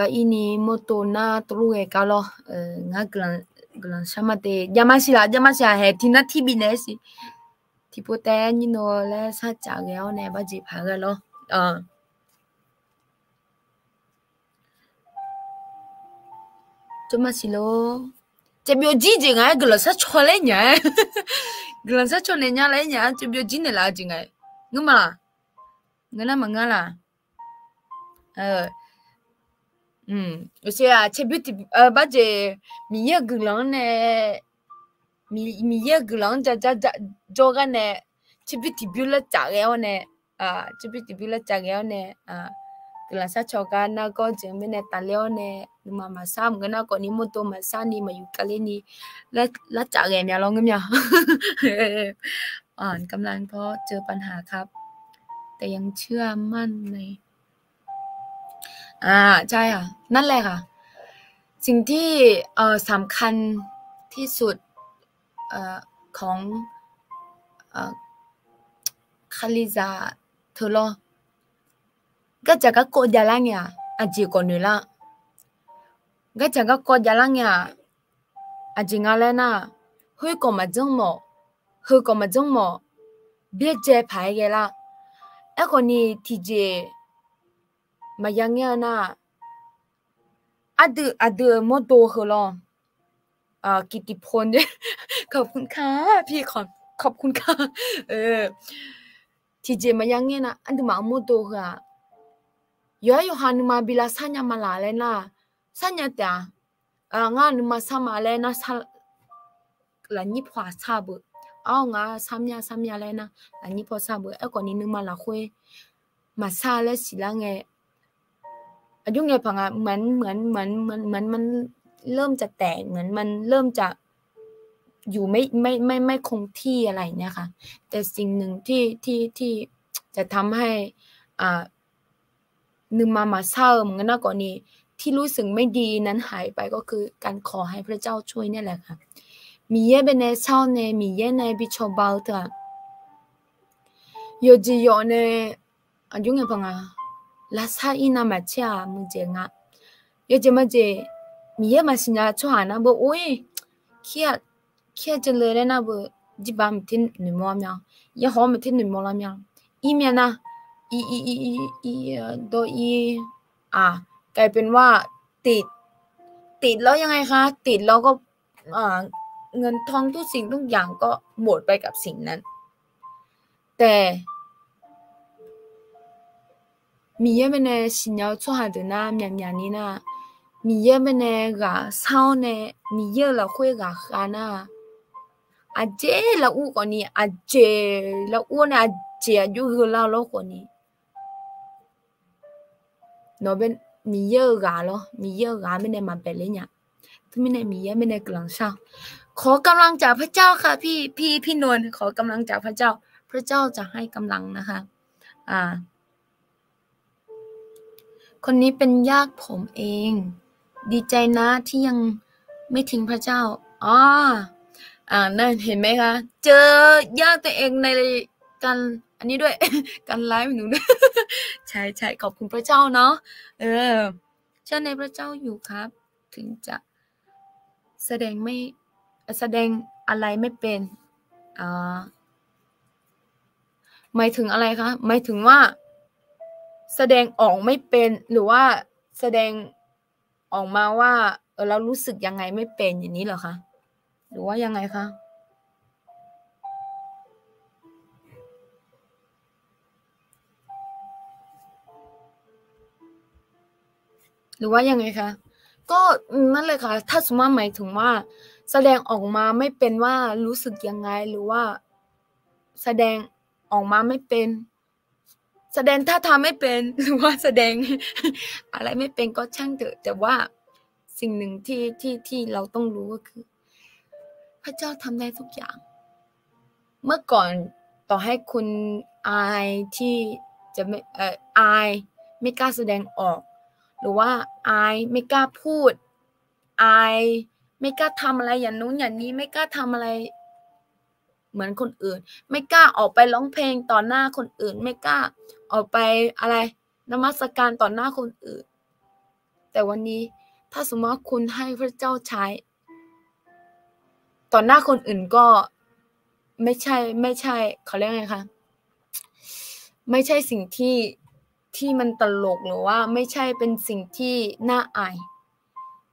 บอีนี่โมโตนาตรูเอกาโลงากลังซามาเตยามาสิลาเฮทินาทิบิเนสิทิโปเตนิโนเลซาจาเกเอาเนบาจิพาเกโลจมาสิโลเจ็บอยู่จีจริงไงกลังซาชอเลยเนี่ยกลังซาชอเลยเนี่ยเจ็บอยู่จีเนี่ยละจริงไงงึมล่ะงั้นน่ะ有些啊，切不的把这米业个人呢，米业个人做个呢，切不的比了咋个呢？切不的比了咋个呢？个人啥做个那个这边呢，打了呢，妈啥么个那个你么多妈啥你嘛有个哩你，ละ咋个เนี่ยลองกันเนี่ยกำลังเพราะเจอปัญหาครับแต่ยังเชื่อมั่นในใช่ค่ะนั่นแหละค่ะสิ่งที่สำคัญที่สุดของคาลิซาเธอรอก็จะก็กดยาลังเนี่ยอาจีก่อนอยู่ละก็จะก็กดยาลังเนี่ยอาจีงอะไรนะเฮ้ยก็มาจังหมอเฮ้ยก็มาจังหมอเบี้ยเจ็บหายกันละไอ้คนนี้ที่เจมายังเงี้ยนะอดือโมโตเหรอกิติพลเนี่ยขอบคุณค่ะพี่ขอบคุณค่ะที่เจมายังเงี้ยนะอันดูมาโมโตเหรอยู่หันมาบิลาสัญญามาลาเลยนะสัญญาแต่งานมาสมาเลยนะหลังนี้พอทราบงาสัญญาเลยนะหลังนี้พอทราบก่อนนี้นึกมาละคุยมาซาเลยสิละไงยุ่งไงพังเหมือนมันเริ่มจะแตกเหมือนมันเริ่มจะอยู่ไม่คงที่อะไรเนี่ยค่ะแต่สิ่งหนึ่งที่จะทำให้นึกมาเศร้าเหมือนกันนะก่อนนี้ที่รู้สึกไม่ดีนั้นหายไปก็คือการขอให้พระเจ้าช่วยเนี่ยแหละค่ะมีเย่เป็นในเศร้าในมีเย่ในบิชอบาลเถอะ有只有呢ยุ่งไงพังลาซาอินามาเชียมึงเจง有这么这มีเย่มาสิญญาช่วยนะบอกโอ้ยเครียดจังเลยนะบอกจีบไม่ทิ้งหนึ่งมอมยังยังหอมไม่ทิ้งหนึ่งมอลามยังอีเมียนะตัวกลายเป็นว่าติดแล้วยังไงคะติดแล้วก็เงินทองทุกสิ่งทุกอย่างก็หมดไปกับสิ่งนั้นแต่มีเยอะเป็นสิ่งที่ช่วยดูนะมีนี่นะมีเยอะเป็นก็เศร้าเนี่ยมีเยอะแล้วคุยกับเขานะอาเจแล้วอู้คนนี้อาเจแล้วอู้เนี่ยอาเจอยู่กับเราคนนี้เนาะเป็นมีเยอะกันเหรอมีเยอะกันไม่ได้มาเป็นเลยเนี่ยที่ไม่ได้มีเยอะไม่ได้กำลังเศร้าขอกำลังจากพระเจ้าค่ะพี่นวลขอกำลังจากพระเจ้าพระเจ้าจะให้กำลังนะคะคนนี้เป็นญาติผมเองดีใจนะที่ยังไม่ทิ้งพระเจ้านั่นเห็นไหมคะเจอญาติตัวเองในการอันนี้ด้วยการไลฟ์หนูด้วยใช่ขอบคุณพระเจ้าเนาะเชื่อในพระเจ้าอยู่ครับถึงจะแสดงอะไรไม่เป็นหมายถึงอะไรคะหมายถึงว่าแสดงออกไม่เป็นหรือว่าแสดงออกมาว่าเรารู้สึกยังไงไม่เป็นอย่างนี้เหรอคะหรือว่ายังไงคะหรือว่ายังไงคะก็นั่นเลยค่ะถ้าสมมติหมายถึงว่าแสดงออกมาไม่เป็นว่ารู้สึกยังไงหรือว่าแสดงออกมาไม่เป็นแสดงท่าทางไม่เป็นหรือว่าแสดงอะไรไม่เป็นก็ช่างเถอะแต่ว่าสิ่งหนึ่งที่เราต้องรู้ก็คือพระเจ้าทำได้ทุกอย่างเมื่อก่อนต่อให้คุณอายที่จะไม่อายไม่กล้าแสดงออกหรือว่าอายไม่กล้าพูดอาย ไม่กล้าทำอะไรอย่างนู้นอย่างนี้ไม่กล้าทำอะไรเหมือนคนอื่นไม่กล้าออกไปร้องเพลงต่อหน้าคนอื่นไม่กล้าออกไปอะไรนมัสการต่อหน้าคนอื่นแต่วันนี้ถ้าสมมติว่าคุณให้พระเจ้าใช้ต่อหน้าคนอื่นก็ไม่ใช่เขาเรียกไงคะไม่ใช่สิ่งที่มันตลกหรือว่าไม่ใช่เป็นสิ่งที่น่าอาย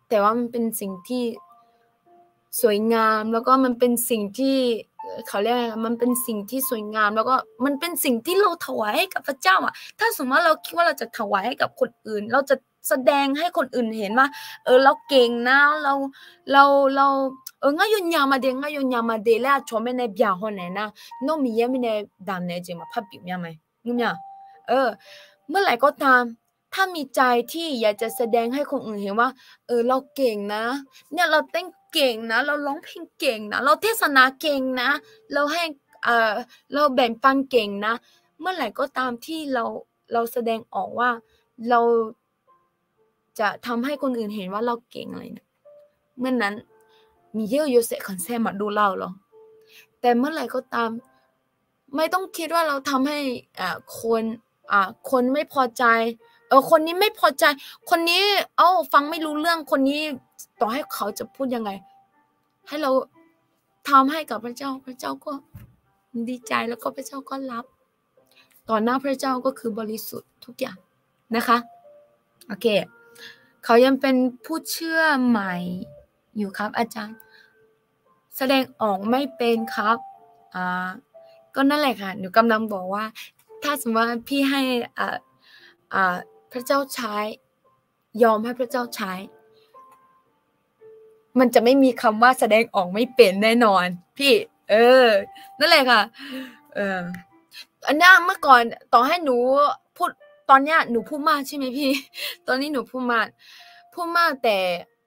แต่ว่ามันเป็นสิ่งที่สวยงามแล้วก็มันเป็นสิ่งที่เขาเรียกไงมันเป็นสิ่งที่สวยงามแล้วก็มันเป็นสิ่งที่เราถวายให้กับพระเจ้าอ่ะถ้าสมมติว่าเราคิดว่าเราจะถวายให้กับคนอื่นเราจะแสดงให้คนอื่นเห็นว่าเราเก่งนะเราnga yo nyama de la chome ne bia ho ne na no mi ye mi ne dam ne ji ma phat pi mya maiงูเนี่ยเมื่อไหร่ก็ตามถ้ามีใจที่อยากจะแสดงให้คนอื่นเห็นว่าเราเก่งนะเนี่ยเราเต้นเก่งนะเราร้องเพลงเก่งนะเราเทศนาเก่งนะเราให้เราแบ่งปันเก่งนะเมื่อไหร่ก็ตามที่เราแสดงออกว่าเราจะทำให้คนอื่นเห็นว่าเราเก่งอะไรเนี่ยเมื่อนั้นมีเยอะโยเสคันแซมาดูเราหรอแต่เมื่อไหร่ก็ตามไม่ต้องคิดว่าเราทำให้คนไม่พอใจคนนี้ไม่พอใจคนนี้ฟังไม่รู้เรื่องคนนี้ต่อให้เขาจะพูดยังไงให้เราทำให้กับพระเจ้าพระเจ้าก็ดีใจแล้วก็พระเจ้าก็รับต่อหน้าพระเจ้าก็คือบริสุทธิ์ทุกอย่างนะคะโอเคเขายังเป็นผู้เชื่อใหม่อยู่ครับอาจารย์แสดงออกไม่เป็นครับก็นั่นแหละค่ะหนูกำลังบอกว่าถ้าสมมติว่าพี่ให้พระเจ้าใช้ยอมให้พระเจ้าใช้มันจะไม่มีคำว่าแสดงออกไม่เป็นแน่นอนพี่นั่นแหละค่ะอันนี้เมื่อก่อนต่อให้หนูพูดตอนเนี้ยหนูพูดมากใช่ไหมพี่ตอนนี้หนูพูดมากแต่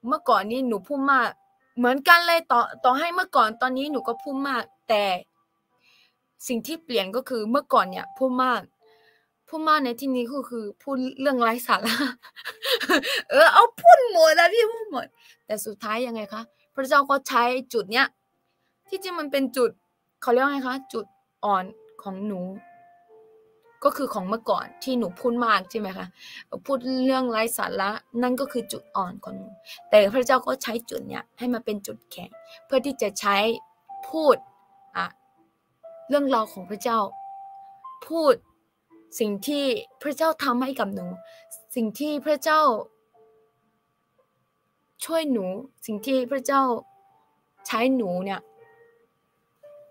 เมื่อก่อนนี้หนูพูดมากเหมือนกันเลยต่อให้เมื่อก่อนตอนนี้หนูก็พูดมากแต่สิ่งที่เปลี่ยนก็คือเมื่อก่อนเนี่ยพูดมากในที่นี้ก็คือพูดเรื่องไร้สาระเอาพูดหมดนะพี่พูดหมดแต่สุดท้ายยังไงคะพระเจ้าก็ใช้จุดเนี้ยที่จริงมันเป็นจุดเขาเรียกว่าไงคะจุดอ่อนของหนูก็คือของเมื่อก่อนที่หนูพูดมากใช่ไหมคะพูดเรื่องไร้สาระนั่นก็คือจุดอ่อนของหนูแต่พระเจ้าก็ใช้จุดเนี้ยให้มาเป็นจุดแข็งเพื่อที่จะใช้พูดเรื่องราวของพระเจ้าพูดสิ่งที่พระเจ้าทำให้กับหนูสิ่งที่พระเจ้าช่วยหนูสิ่งที่พระเจ้าใช้หนูเนี่ย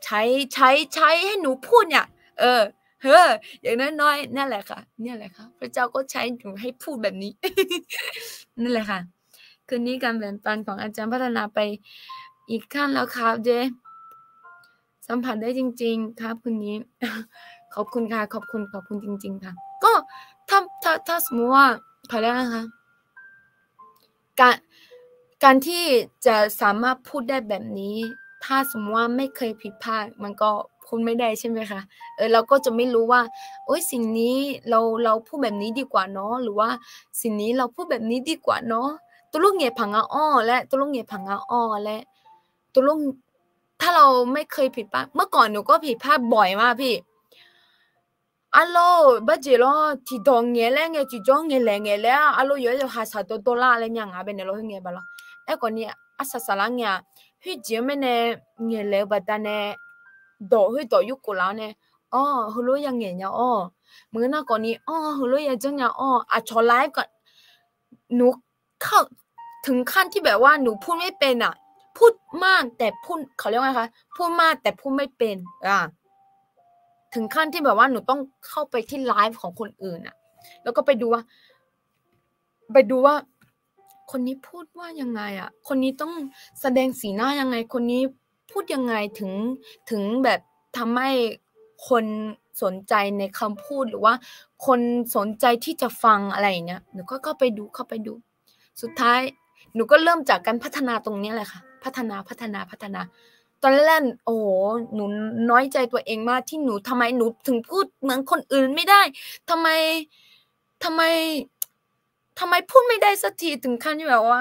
ใช้ให้หนูพูดเนี่ยอย่างน้อยๆนั่นแหละค่ะพระเจ้าก็ใช้หนูให้พูดแบบนี้ นั่นแหละค่ะคืนนี้การแบ่งปันของอาจารย์พัฒนาไปอีกขั้นแล้วครับเจสัมผัสได้จริงๆครับคืนนี้ ขอบคุณค่ะขอบคุณจริงๆค่ะก็ถ้าสมมติว่าขอแล้วนะคะการที่จะสามารถพูดได้แบบนี้ถ้าสมมติว่าไม่เคยผิดพลาดมันก็พูดไม่ได้ใช่ไหมคะเราก็จะไม่รู้ว่าสิ่งนี้เราพูดแบบนี้ดีกว่าเนาะหรือว่าสิ่งนี้เราพูดแบบนี้ดีกว่าเนาะตัวลูกเหงี่ยผังอ้อและตัวลูกเหงี่ยผังอ้อและตัวลูกถ้าเราไม่เคยผิดพลาดเมื่อก่อนหนูก็ผิดพลาดบ่อยมากพี่alo bajelo ti dongye le nge ti jongye le nge le alo yo yo hasa to dola le nya nga be ne lo nge bala e ko ni asasala nya hu je me ne nge le batane do hu do yu ko la ne hu lo ya nge nyaมือนะก่อนนี้hu lo ya jeng nyaชอไลฟ์ก็หนูเข้าถึงขั้นที่แบบว่าหนูพูดไม่เป็นอ่ะพูดมากแต่พูดเขาเรียกว่าไงคะพูดมากแต่พูดไม่เป็นถึงขั้นที่แบบว่าหนูต้องเข้าไปที่ไลฟ์ของคนอื่นอ่ะแล้วก็ไปดูว่าคนนี้พูดว่ายังไงอ่ะคนนี้ต้องแสดงสีหน้ายังไงคนนี้พูดยังไงถึงแบบทำให้คนสนใจในคำพูดหรือว่าคนสนใจที่จะฟังอะไรอย่างเงี้ยหนูก็เข้าไปดูสุดท้ายหนูก็เริ่มจากการพัฒนาตรงนี้แหละค่ะพัฒนาตอนแรกโอ้โหหนูน้อยใจตัวเองมากที่หนูทำไมหนูถึงพูดเหมือนคนอื่นไม่ได้ทำไมพูดไม่ได้สักทีถึงขั้นที่แบบว่า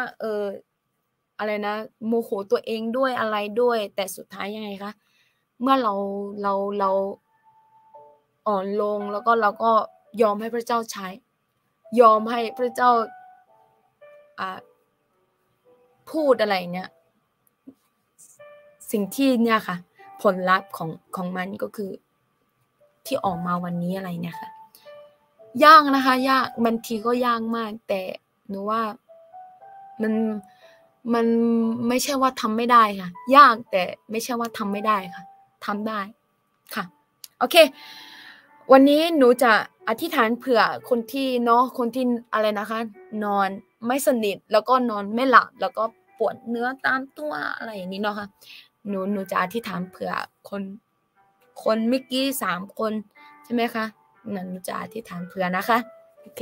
อะไรนะโมโหตัวเองด้วยอะไรด้วยแต่สุดท้ายยังไงคะเมื่อเราอ่อนลงแล้วก็เราก็ยอมให้พระเจ้าใช้ยอมให้พระเจ้าพูดอะไรเนี่ยสิ่งที่เนี่ยค่ะผลลัพธ์ของมันก็คือที่ออกมาวันนี้อะไรเนี่ยค่ะยากนะคะยากบางทีก็ยากมากแต่หนูว่ามันไม่ใช่ว่าทำไม่ได้ค่ะยากแต่ไม่ใช่ว่าทำไม่ได้ค่ะทำได้ค่ะโอเควันนี้หนูจะอธิษฐานเผื่อคนที่เนาะคนที่อะไรนะคะนอนไม่สนิทแล้วก็นอนไม่หลับแล้วก็ปวดเนื้อตามตัวอะไรอย่างนี้เนาะค่ะหนูจะอธิษฐานเผื่อคนเมื่อกี้3คนใช่ไหมคะหนูจะอธิษฐานเผื่อนะคะโอเค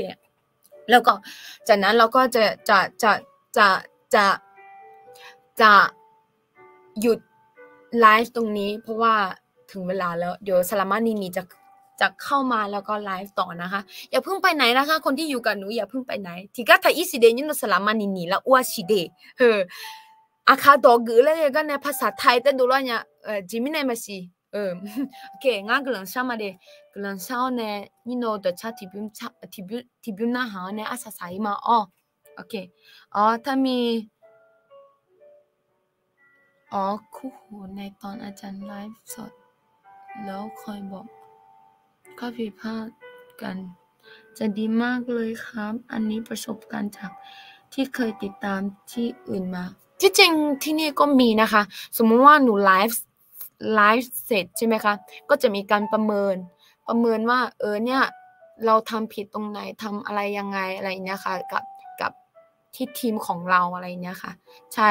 แล้วก็จากนั้นเราก็จะหยุดไลฟ์ตรงนี้เพราะว่าถึงเวลาแล้วเดี๋ยวสลามานีนีจะเข้ามาแล้วก็ไลฟ์ต่อนะคะอย่าเพิ่งไปไหนนะคะคนที่อยู่กับหนูอย่าเพิ่งไปไหนที่ก็ถ้าอีสิเดยินสลามานีนีละอ้วสิเดอาคาดอกือแล้วก็ในภาษาไทยแต่ดูแล้วเนี่ยจิมิเนมาสิโอเคงั้นกำลังซ้ำมาเดกำลังซ้ำเนี่ยนี่โน้ตชาที่บิวน่าหาเนี่ยอาศัยมาโอเคถ้ามีคู่หูในตอนอาจารย์ไลฟ์สดแล้วคอยบอกข้อผิดพลาดกันจะดีมากเลยครับอันนี้ประสบการณ์จากที่เคยติดตามที่อื่นมาที่จริงที่นี่ก็มีนะคะสมมติว่าหนูไลฟ์เสร็จใช่ไหมคะก็จะมีการประเมินว่าเนี่ยเราทำผิดตรงไหนทำอะไรยังไงอะไรเนี้ยค่ะกับที่ทีมของเราอะไรเนี้ยค่ะใช่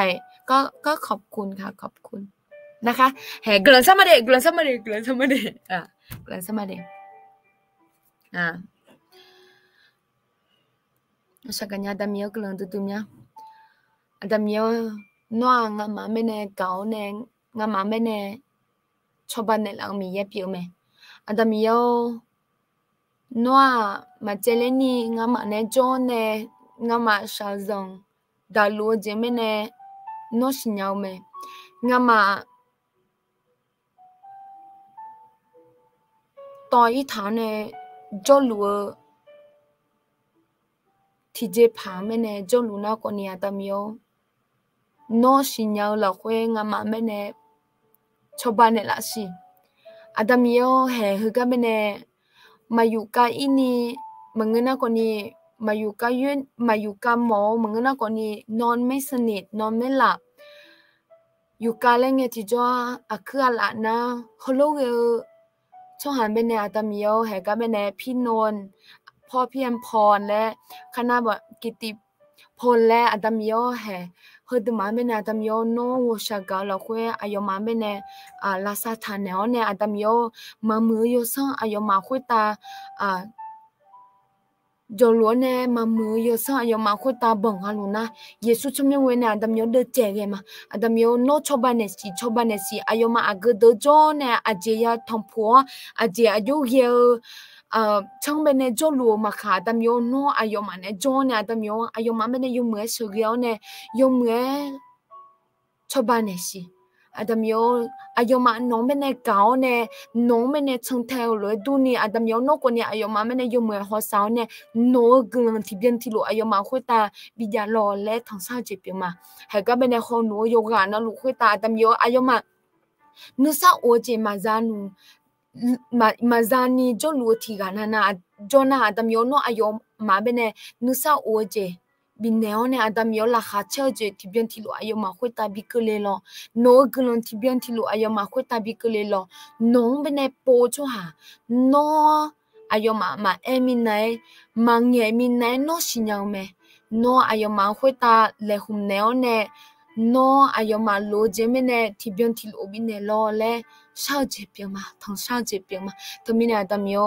ก็ขอบคุณค่ะขอบคุณนะคะGelan sama deh Masakanya ada mio gelan tutumnya ada mio noa ngama mene kau ne ngama mene choban ne lang mi ye piu me ada mio noa ma jeleni ngama ne jone ngama shazong da lu je mene no shinyao me ngamaต่ออีฐานเนี่ยจลัวที่เจ็บผาแม่เนี่ยจลัวน่าคนนี้ตามีโอนอสิญญาละคุยงามาแม่เนี่ยชอบบ้านเนี่ยละสิอาตามีโอฮึกะแม่เนี่ยมาอยู่กับอินี่มึงน่าคนนี้มาอยู่กับยืนมาอยู่กับหมอมึงน่าคนนี้นอนไม่สนิทนอนไม่หลับอยู่กับเรื่องเงี้ยที่จ้าคืออะไรนะเขาลูกช่วงหันไปเนี่ยอาตมีโอก็เป็นพี่นนท์พ่อพี่อมพรและคณะบกิติพลและอาตมีโอเฮดมาเป็นอาตมีโอโนวชากาเราคุยอายมาเป็นลาซาทานเนอเนี่ยอาตมีโอมามือโยซังอายมาคุยตาจลัวเนี่ยมามือโยซังอายมาคุยตาบังฮาลุนะเยซูชมยังเวเนี่ยอาตมีโอเดเจเกมาอาตมีโอโนชอบานเนสีอายมากเดจอนเนี่ยอาเจียทองผัวอาเจียอายุเยช่างเป็นเนี่ยจลัวมาค่ะอาตมีโอโนอายมาเนี่ยจอนเนี่ยอาตมีโออายมาเป็นเนี่ยยมือสุริยเนี่ยยมือชอบานเนสีอาตมีโออายมาน้องเป็นเนี่ยเก่าเนี่ยน้องเป็นเนี่ยช่างเทวเลยดูนี่อาตมีโอนกคนเนี่ยอายมาเป็นเนี่ยยมือหัวสาวเนี่ยโนกลังที่เบียนที่ลูกอายมาคุยตาบิดาลอและทางซาเจ็บมาก็เป็นเนี่ยคนหนูโยกานะลูกคุยตาอาตมีโออายมานุสาโอเจมาซานูมาซานีจลูที่กันนะจอนาอาตมีโอโนอายมาเป็นเนี่ยนุสาโอเจบินเนอเนี่ยอาตมีโอละขาเชอเจที่เบียนที่ลูกอายมาคุยตาบิกเลลอโนกลังที่เบียนที่ลูกอายมาคุยตาบิกเลลอน้องเป็นเนี่ยโปชัวหาโนอายมาเอมินไนมังเยมินไนโนชิญาวเมโนอายมาคุยตาเลหุมเนอเนี่ยโนอายมาโลเจเมเนี่ยที่เบียนที่ลูกบินเนลอเลชาเจเปียมาทั้งชาเจเปียมาทมิเนี่ยอาตมีโอ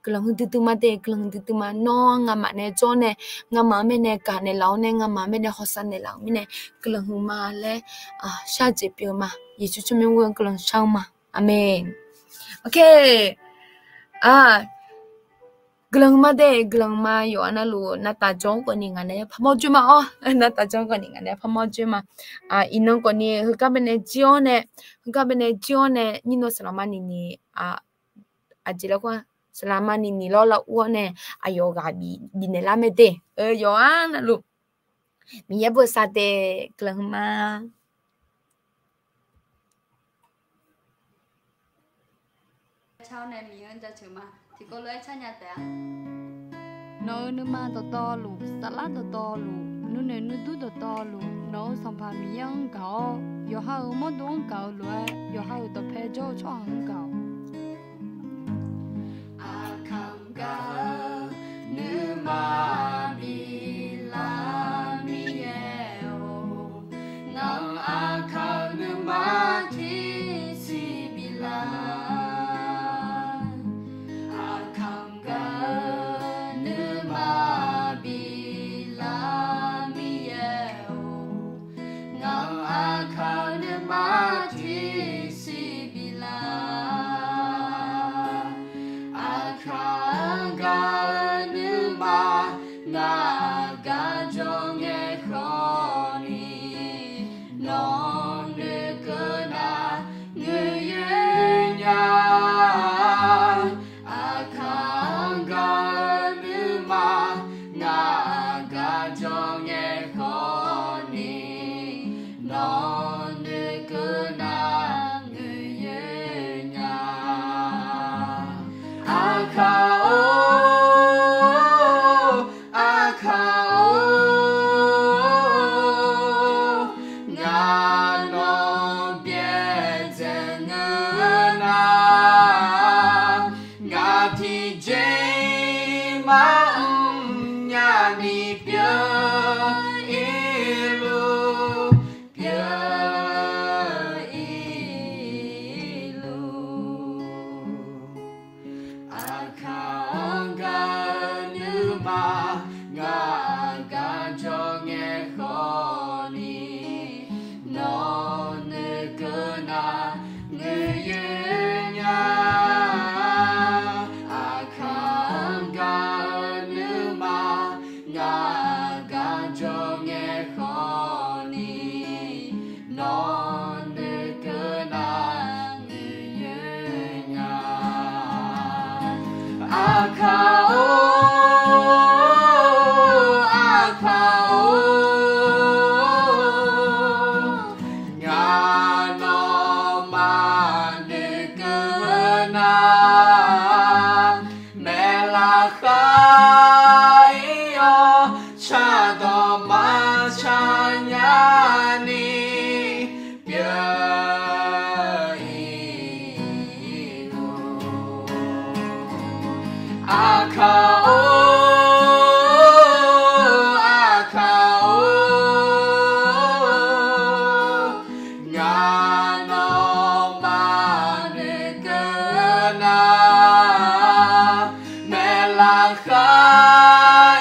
กลังตึมาเตกลังตึมาโนงามาเนี่ยจอเนี่ยงามาเมเนี่ยกาเนี่ยลาวเนี่ยงามาเมเนี่ยฮอสันเนี่ยลาวมิเนี่ยกลังมาเลชาเจเปียมาเยซูจะไม่วนกลังช่างมาอาเมนโอเค Gelang ma yo ana lu na ta jong ko ni ngane phamo ju ma o na ta jong ko ni ngane phamo ju ma inong ko ni ka bene jio ne ni no salama ni ajila kwa salama ni lo la u ne ayo ga bi ne la me te yo ana lu mi ye bo sa te gelang ma chào này mình ăn cho chứ mà thì cô lấy chào nhà té nấu nước mà to lù salad to lù nấu nấu đu to lù nấu xong pha mình ăn gạo yo hao mất đúng gạo rồi yo hao to phê cho ăn gạo à không gạo nước mà bị la mi eo nắng à không nước mà thì si bị la khai